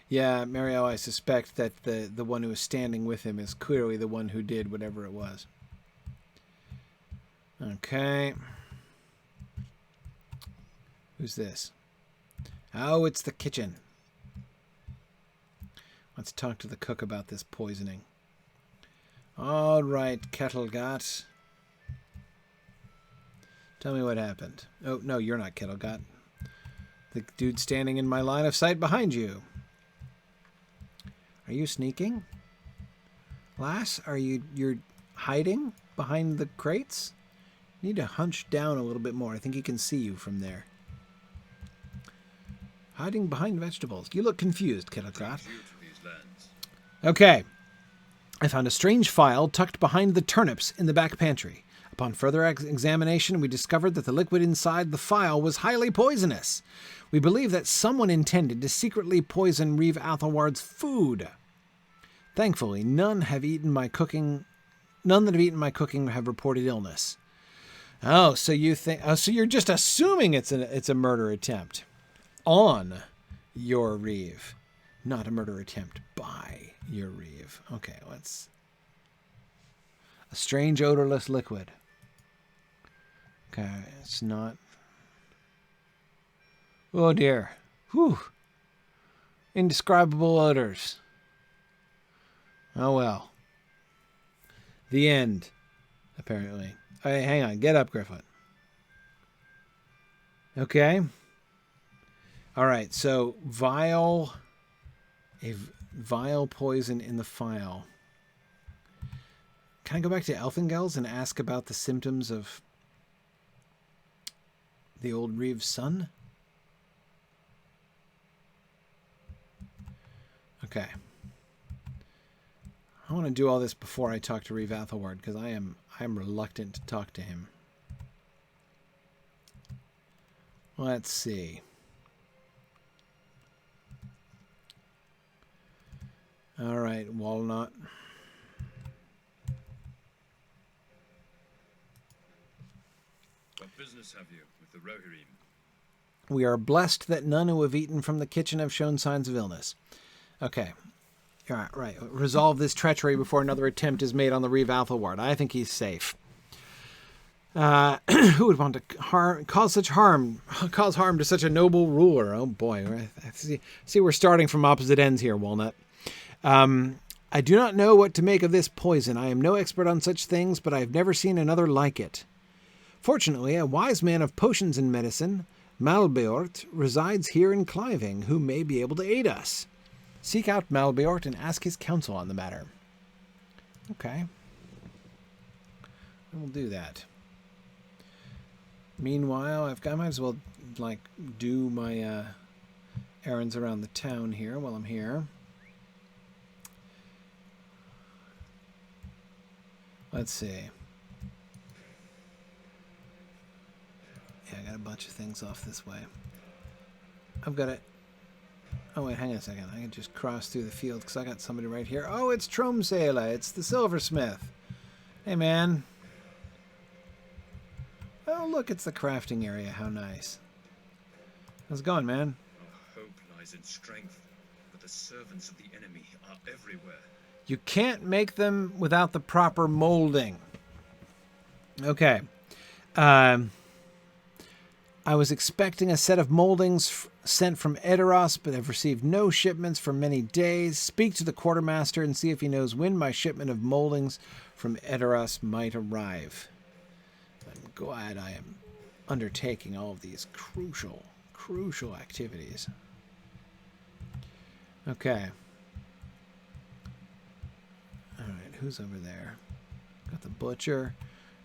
Yeah, Mariel, I suspect that the one who is standing with him is clearly the one who did whatever it was. Okay. Who's this? Oh, it's the kitchen. Let's talk to the cook about this poisoning. All right, Kettlegot. Tell me what happened. Oh, no, you're not Kettlegot. The dude standing in my line of sight behind you. Are you sneaking? Lass, you're hiding behind the crates? You need to hunch down a little bit more. I think he can see you from there. Hiding behind vegetables. You look confused, Kettlegot. Okay. I found a strange file tucked behind the turnips in the back pantry. Upon further examination, we discovered that the liquid inside the file was highly poisonous. We believe that someone intended to secretly poison Reeve Athelward's food. Thankfully, none that have eaten my cooking have reported illness. Oh, so you think? Oh, so you're just assuming it's a murder attempt on your Reeve, not a murder attempt by your Reeve. Okay, let's. A strange odorless liquid. Okay, it's not. Oh dear. Whew. Indescribable odors. Oh well. The end, apparently. Hey, hang on. Get up, Gryfflet. Okay. All right, so vile poison in the file. Can I go back to Elfingels and ask about the symptoms of the old Reeve's son? Okay. I want to do all this before I talk to Reeve Athelward, because I am reluctant to talk to him. Let's see. All right, Walnut. What business have you with the Rohirrim? We are blessed that none who have eaten from the kitchen have shown signs of illness. Okay. All right, right. Resolve this treachery before another attempt is made on the Reeve Athelward. I think he's safe. Who would want to cause harm to such a noble ruler? Oh boy. I see we're starting from opposite ends here, Walnut. I do not know what to make of this poison. I am no expert on such things, but I have never seen another like it. Fortunately, a wise man of potions and medicine, Malbeort, resides here in Cliving, who may be able to aid us. Seek out Malbeort and ask his counsel on the matter. Okay. I will do that. Meanwhile, I might as well, do my errands around the town here while I'm here. Let's see. Yeah, I got a bunch of things off this way. I've got it. Oh, wait, hang on a second. I can just cross through the field because I got somebody right here. Oh, it's Tromsala. It's the silversmith. Hey, man. Oh, look, it's the crafting area. How nice. How's it going, man? Our hope lies in strength, but the servants of the enemy are everywhere. You can't make them without the proper molding. Okay. I was expecting a set of moldings sent from Edoras, but have received no shipments for many days. Speak to the quartermaster and see if he knows when my shipment of moldings from Edoras might arrive. I'm glad I am undertaking all of these crucial activities. Okay. All right, who's over there? Got the butcher.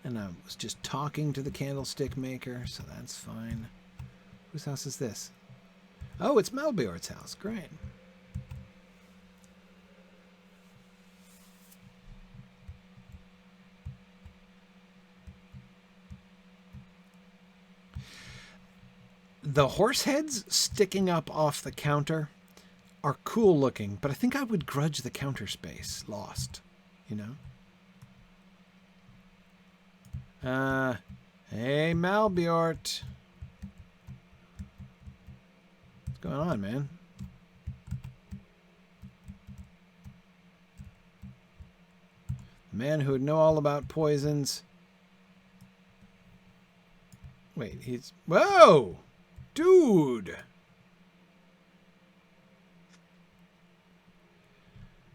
And I was just talking to the candlestick maker, so that's fine. Whose house is this? Oh, it's Malbeort's house. Great. The horse heads sticking up off the counter are cool looking, but I think I would grudge the counter space lost, you know? Hey, Malbeort. What's going on, man? Man who would know all about poisons. Wait, he's... Whoa! Dude!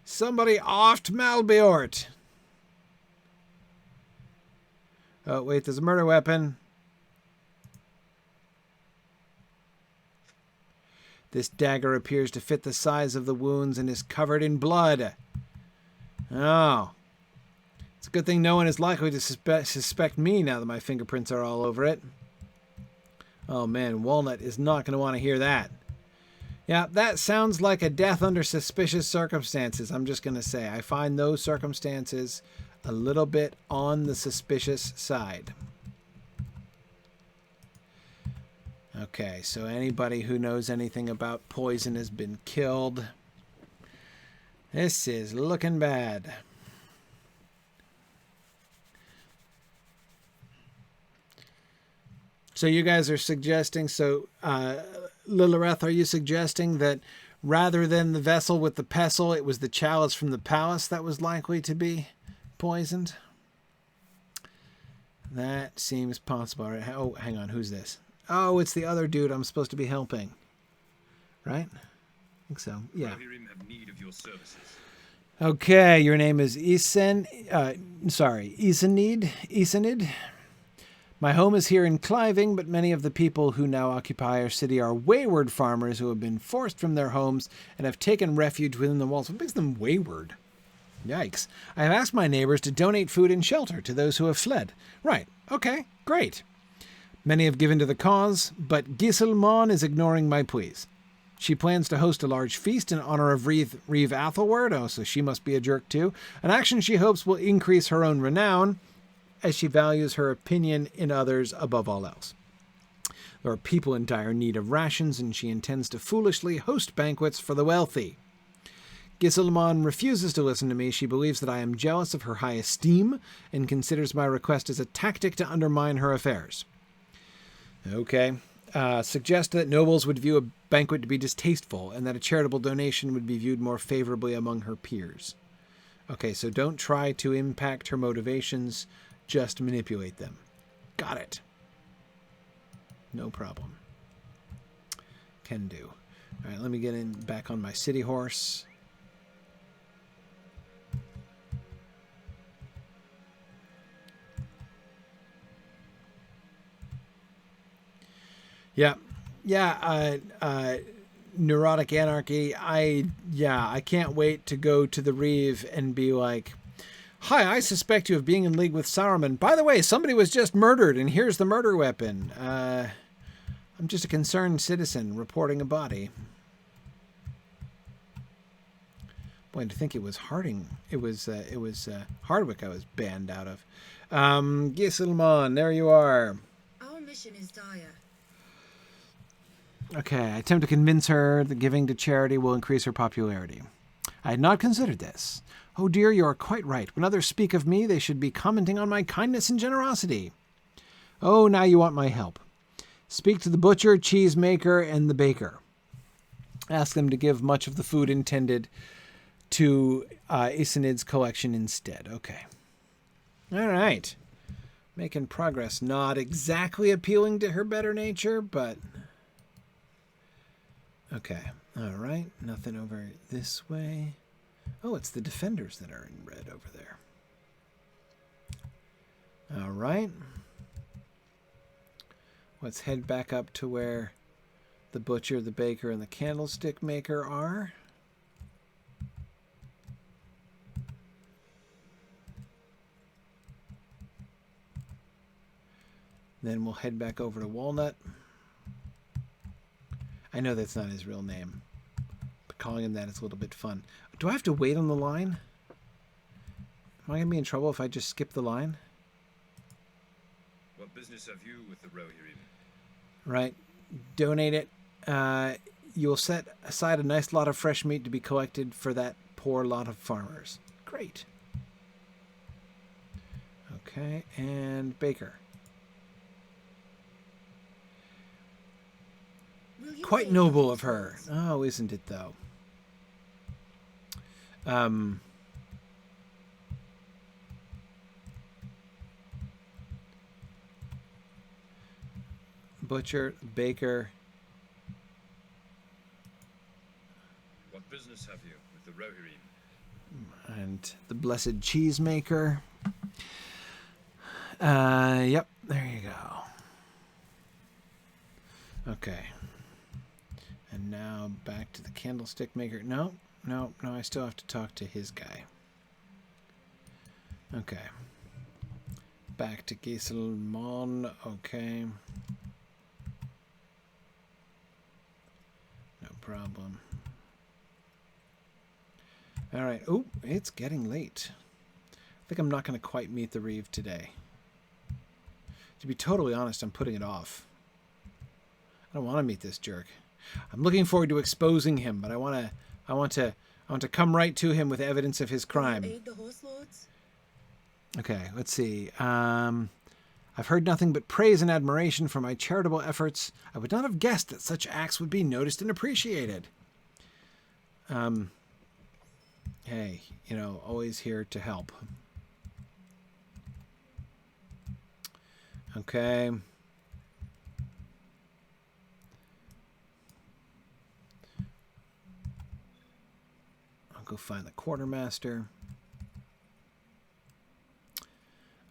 Somebody offed Malbeort. Oh, wait, there's a murder weapon. This dagger appears to fit the size of the wounds and is covered in blood. Oh. It's a good thing no one is likely to suspect me now that my fingerprints are all over it. Oh man, Walnut is not going to want to hear that. Yeah, that sounds like a death under suspicious circumstances. I'm just going to say, I find those circumstances a little bit on the suspicious side. Okay, so anybody who knows anything about poison has been killed. This is looking bad. So you guys are suggesting, Lilireth, are you suggesting that rather than the vessel with the pestle, it was the chalice from the palace that was likely to be poisoned? That seems possible. Right? Oh, hang on. Who's this? Oh, it's the other dude I'm supposed to be helping. Right? I think so. Yeah. Okay, your name is Isenid. My home is here in Cliving, but many of the people who now occupy our city are wayward farmers who have been forced from their homes and have taken refuge within the walls. What makes them wayward? Yikes. I have asked my neighbors to donate food and shelter to those who have fled. Right. Okay. Great. Many have given to the cause, but Giselmon is ignoring my pleas. She plans to host a large feast in honor of Reeve Athelward. Oh, so she must be a jerk too. An action she hopes will increase her own renown, as she values her opinion in others above all else. There are people in dire need of rations, and she intends to foolishly host banquets for the wealthy. Giselmon refuses to listen to me. She believes that I am jealous of her high esteem and considers my request as a tactic to undermine her affairs. Okay. Suggest that nobles would view a banquet to be distasteful and that a charitable donation would be viewed more favorably among her peers. Okay, so don't try to impact her motivations. Just manipulate them. Got it. No problem. Can do. All right, let me get back on my city horse. Yeah. Neurotic anarchy. I can't wait to go to the Reeve and be like, hi, I suspect you of being in league with Saruman. By the way, somebody was just murdered, and here's the murder weapon. I'm just a concerned citizen reporting a body. Boy, to think it was Harding. It was Hardwick I was banned out of. Giselmon, there you are. Our mission is dire. Okay, I attempt to convince her that giving to charity will increase her popularity. I had not considered this. Oh dear, you are quite right. When others speak of me, they should be commenting on my kindness and generosity. Oh, now you want my help. Speak to the butcher, cheesemaker, and the baker. Ask them to give much of the food intended to Isenid's collection instead. Okay. All right. Making progress. Not exactly appealing to her better nature, but... Okay. All right. Nothing over this way. Oh, it's the defenders that are in red over there. All right. Let's head back up to where the butcher, the baker, and the candlestick maker are. Then we'll head back over to Walnut. I know that's not his real name, but calling him that is a little bit fun. Do I have to wait on the line? Am I going to be in trouble if I just skip the line? What business have you with the Rohirrim? Right. Donate it. You'll set aside a nice lot of fresh meat to be collected for that poor lot of farmers. Great. Okay, and Baker. Quite noble of her. Oh, isn't it, though? butcher, baker. What business have you with the Rohirrim? And the blessed cheesemaker. Yep, there you go. Okay. And now back to the candlestick maker. No, I still have to talk to his guy. Okay. Back to Giselmon. Okay. No problem. All right. Oh, it's getting late. I think I'm not going to quite meet the Reeve today. To be totally honest, I'm putting it off. I don't want to meet this jerk. I'm looking forward to exposing him, but I want to come right to him with evidence of his crime. Aid the horse lords? Okay, let's see. I've heard nothing but praise and admiration for my charitable efforts. I would not have guessed that such acts would be noticed and appreciated. Hey, always here to help. Okay. I'll go find the quartermaster.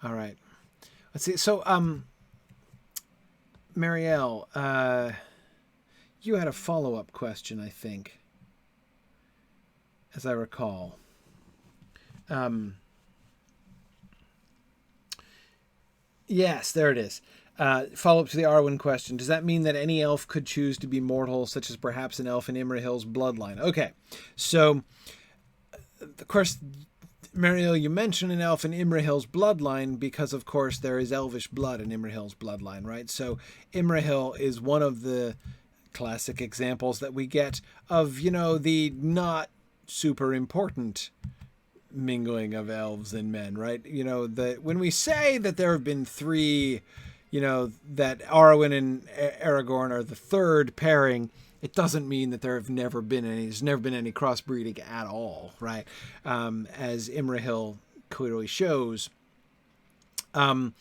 All right. Let's see. So, Marielle, you had a follow-up question, I think, as I recall. Yes, there it is. Follow-up to the Arwen question. Does that mean that any elf could choose to be mortal, such as perhaps an elf in Imrahil's bloodline? Okay. So, of course, Marielle, you mentioned an elf in Imrahil's bloodline because, of course, there is elvish blood in Imrahil's bloodline, right? So Imrahil is one of the classic examples that we get of, the not super important mingling of elves and men, right? When we say that there have been three, that Arwen and Aragorn are the third pairing, it doesn't mean that there's never been any crossbreeding at all, right? As Imrahil clearly shows. But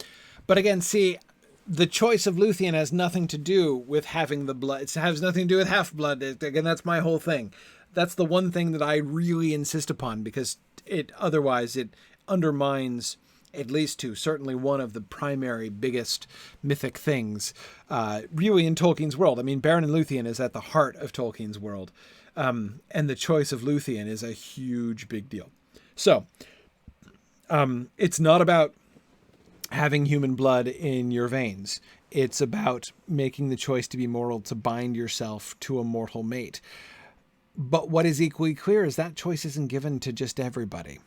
again, see, the choice of Luthien has nothing to do with having the blood. It has nothing to do with half-blood. Again, that's my whole thing. That's the one thing that I really insist upon, because otherwise it undermines, at least certainly one of the primary biggest mythic things really in Tolkien's world. I mean, Beren and Luthien is at the heart of Tolkien's world. And the choice of Luthien is a huge, big deal. So, it's not about having human blood in your veins. It's about making the choice to be mortal, to bind yourself to a mortal mate. But what is equally clear is that choice isn't given to just everybody.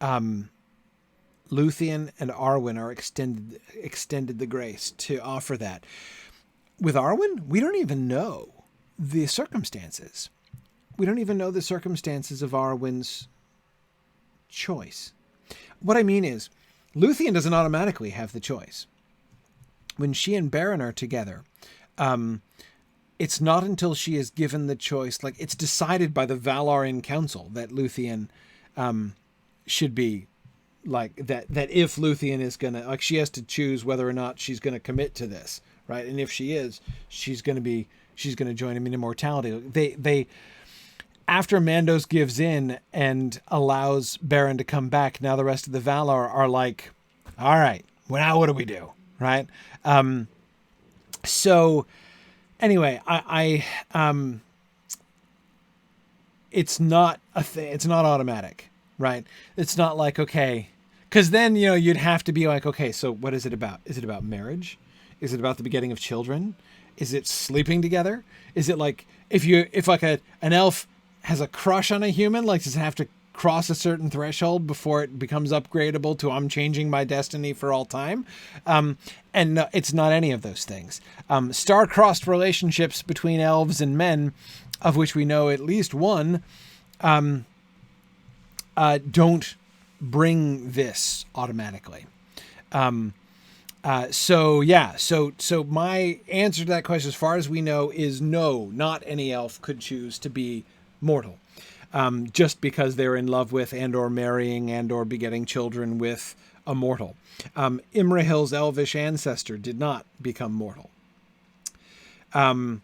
Luthien and Arwen are extended the grace to offer that. With Arwen, we don't even know the circumstances. We don't even know the circumstances of Arwen's choice. What I mean is, Luthien doesn't automatically have the choice. When she and Beren are together, it's not until she is given the choice, like it's decided by the Valarian Council that Luthien should be, like, that if Luthien is gonna, like, she has to choose whether or not she's gonna commit to this, right? And if she is, she's gonna join him in immortality. They after Mandos gives in and allows Beren to come back, now the rest of the Valar are like, all right, well, now what do we do, right? So anyway, it's not a thing. It's not automatic, right? It's not like, okay, because then, you'd have to be like, okay, so what is it about? Is it about marriage? Is it about the begetting of children? Is it sleeping together? Is it like, if an elf has a crush on a human, like, does it have to cross a certain threshold before it becomes upgradable to I'm changing my destiny for all time? And no, it's not any of those things. Star-crossed relationships between elves and men, of which we know at least one, don't bring this automatically. So my answer to that question, as far as we know, is no, not any elf could choose to be mortal. Just because they're in love with and or marrying and or begetting children with a mortal. Imrahil's elvish ancestor did not become mortal. Again,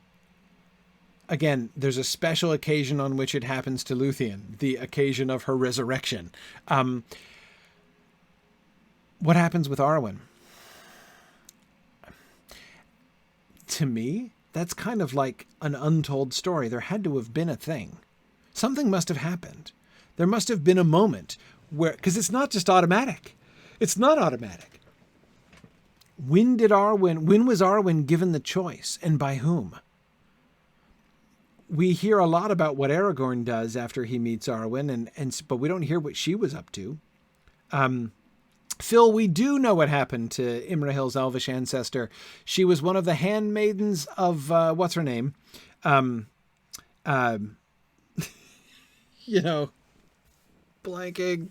there's a special occasion on which it happens to Luthien, the occasion of her resurrection. What happens with Arwen? To me, that's kind of like an untold story. There had to have been a thing. Something must have happened. There must have been a moment where, because it's not just automatic. It's not automatic. When was Arwen given the choice, and by whom? We hear a lot about what Aragorn does after he meets Arwen, but we don't hear what she was up to. Phil, we do know what happened to Imrahil's elvish ancestor. She was one of the handmaidens of, what's her name? Blanking.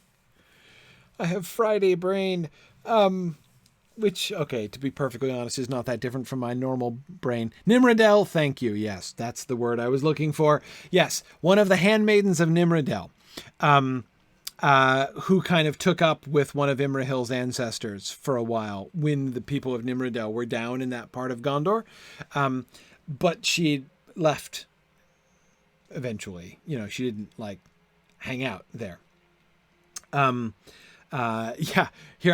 I have Friday brain. Which, okay, to be perfectly honest, is not that different from my normal brain. Nimrodel, thank you. Yes, that's the word I was looking for. Yes, one of the handmaidens of Nimrodel, who kind of took up with one of Imrahil's ancestors for a while when the people of Nimrodel were down in that part of Gondor. But she left eventually. She didn't, hang out there. Here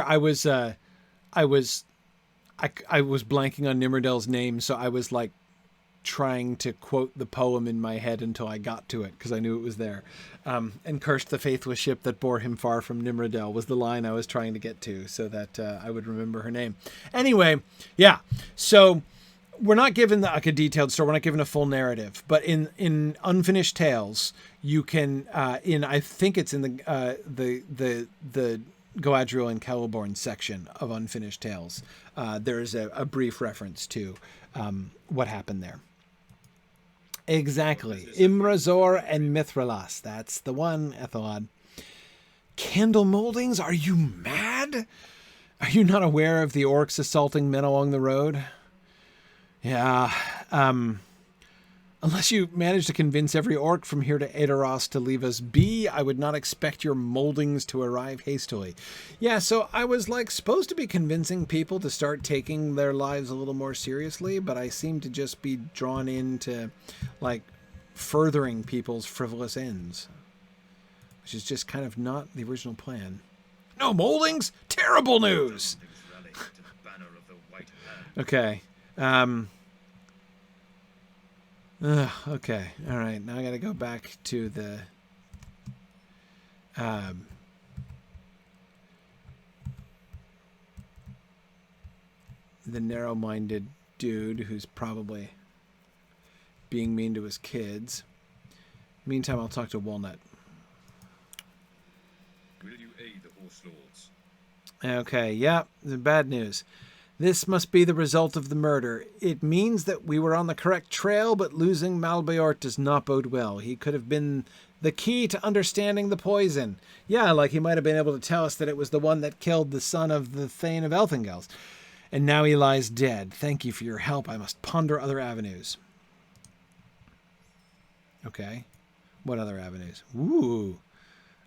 I was blanking on Nimrodel's name, so I was trying to quote the poem in my head until I got to it because I knew it was there. And cursed the faithless ship that bore him far from Nimrodel was the line I was trying to get to so that I would remember her name. Anyway, yeah. So we're not given a detailed story. We're not given a full narrative, but in Unfinished Tales, you can I think it's in the Galadriel and Celeborn section of Unfinished Tales. There's a brief reference to what happened there. Exactly. Imrazor and Mithralas. That's the one, Ethelad. Candle moldings? Are you mad? Are you not aware of the orcs assaulting men along the road? Yeah. Unless you manage to convince every orc from here to Edoras to leave us be, I would not expect your moldings to arrive hastily. Yeah, so I was supposed to be convincing people to start taking their lives a little more seriously, but I seem to just be drawn into furthering people's frivolous ends, which is just kind of not the original plan. No moldings? Terrible news! Okay. Okay. All right. Now I got to go back to the narrow-minded dude who's probably being mean to his kids. Meantime, I'll talk to Walnut. Will you aid the horse lords? Okay. Yeah. The bad news. This must be the result of the murder. It means that we were on the correct trail, but losing Malbeort does not bode well. He could have been the key to understanding the poison. Yeah, he might have been able to tell us that it was the one that killed the son of the Thane of Elthingels. And now he lies dead. Thank you for your help. I must ponder other avenues. Okay. What other avenues? Ooh.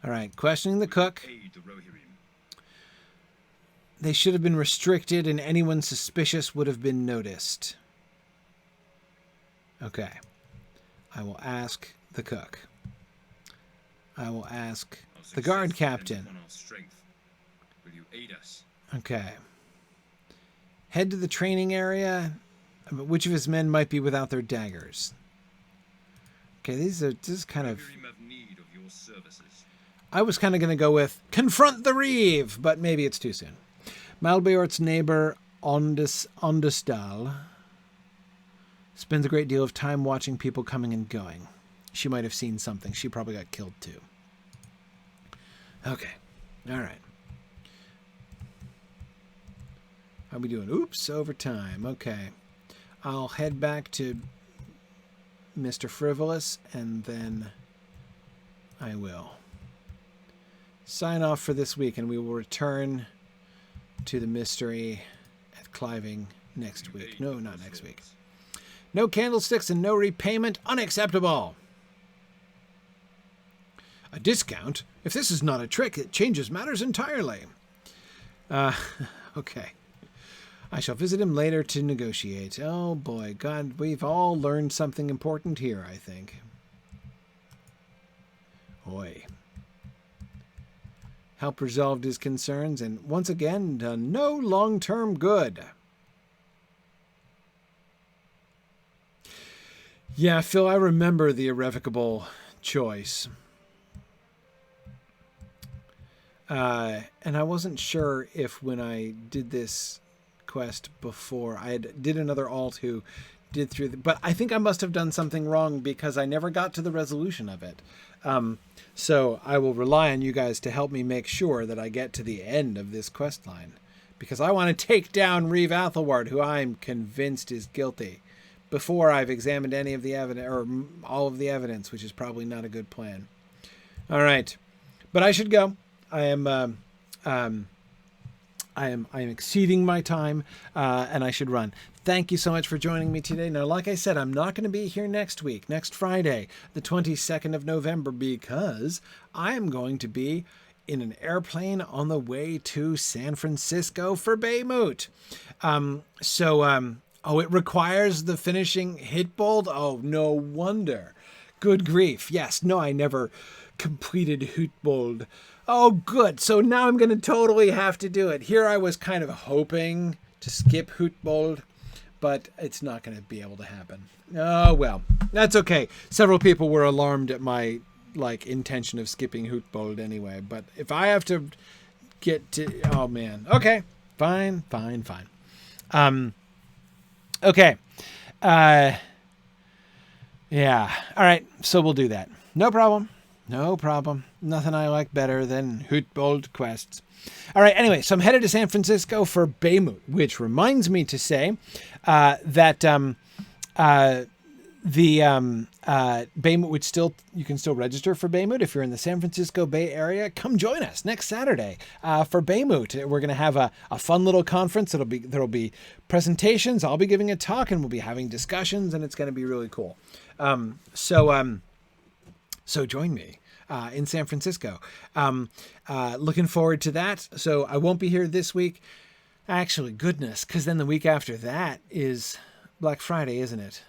All right. Questioning the cook. Aid the Rohirrim. They should have been restricted, and anyone suspicious would have been noticed. Okay. I will ask the cook. I will ask the guard captain. Will you aid us? Okay. Head to the training area. Which of his men might be without their daggers? Okay, this is kind of... Rohirrim have need of your services. I was kind of going to go with confront the Reeve, but maybe it's too soon. Malbeort's neighbor, Ondesdal, spends a great deal of time watching people coming and going. She might have seen something. She probably got killed too. Okay. All right. How are we doing? Oops, overtime. Okay. I'll head back to Mr. Frivolous, and then I will sign off for this week, and we will return to the mystery at Cliving next week. No, not next week. No candlesticks and no repayment. Unacceptable. A discount? If this is not a trick, it changes matters entirely. Okay. I shall visit him later to negotiate. Oh boy, God, we've all learned something important here, I think. Oi. Help resolved his concerns and once again done no long-term good. Yeah, Phil, I remember the irrevocable choice. And I wasn't sure if when I did this quest before, did another alt who did through but I think I must have done something wrong because I never got to the resolution of it. So I will rely on you guys to help me make sure that I get to the end of this quest line, because I want to take down Reeve Athelward, who I'm convinced is guilty, before I've examined any of the evidence, or all of the evidence, which is probably not a good plan. All right, but I should go. I am exceeding my time, and I should run. Thank you so much for joining me today. Now, like I said, I'm not going to be here next week, next Friday, the 22nd of November, because I am going to be in an airplane on the way to San Francisco for Baymoot. It requires the finishing hit bold. Oh, no wonder. Good grief. Yes, no, I never completed Hootbold. Oh, good. So now I'm going to totally have to do it. Here I was kind of hoping to skip Hootbold, but it's not going to be able to happen. Oh, well, that's okay. Several people were alarmed at my intention of skipping Hootbold anyway, but if I have to get to, oh man. Okay. Fine. Okay. Yeah. All right. So we'll do that. No problem. Nothing I like better than Hootbold quests. All right. Anyway, so I'm headed to San Francisco for Baymoot, which reminds me to say that Baymoot you can still register for Baymoot if you're in the San Francisco Bay Area. Come join us next Saturday for Baymoot. We're going to have a fun little conference. There'll be presentations. I'll be giving a talk, and we'll be having discussions, and it's going to be really cool. So join me in San Francisco. Looking forward to that. So I won't be here this week. Actually, goodness, because then the week after that is Black Friday, isn't it?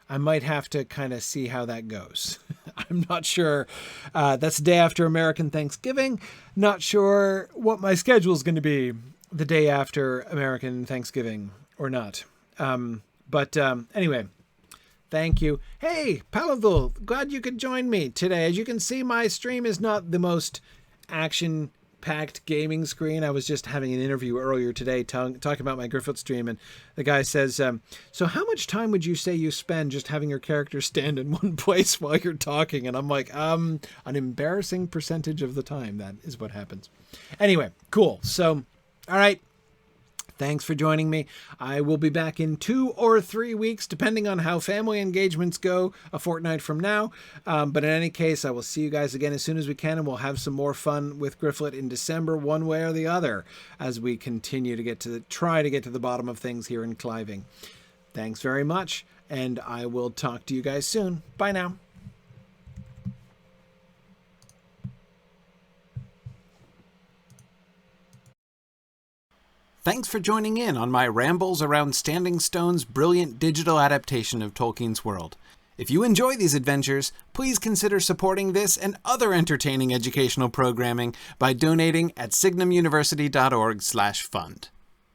I might have to kind of see how that goes. I'm not sure. That's the day after American Thanksgiving. Not sure what my schedule is going to be the day after American Thanksgiving or not. Anyway, thank you. Hey, Paladul, glad you could join me today. As you can see, my stream is not the most action-packed gaming screen. I was just having an interview earlier today talking about my Gryfflet stream, and the guy says, so how much time would you say you spend just having your character stand in one place while you're talking? And I'm like, an embarrassing percentage of the time. That is what happens. Anyway, cool. So, all right. Thanks for joining me. I will be back in 2 or 3 weeks, depending on how family engagements go, a fortnight from now. But in any case, I will see you guys again as soon as we can, and we'll have some more fun with Gryfflet in December, one way or the other, as we continue to try to get to the bottom of things here in Cliving. Thanks very much, and I will talk to you guys soon. Bye now. Thanks for joining in on my rambles around Standing Stone's brilliant digital adaptation of Tolkien's world. If you enjoy these adventures, please consider supporting this and other entertaining educational programming by donating at signumuniversity.org/fund.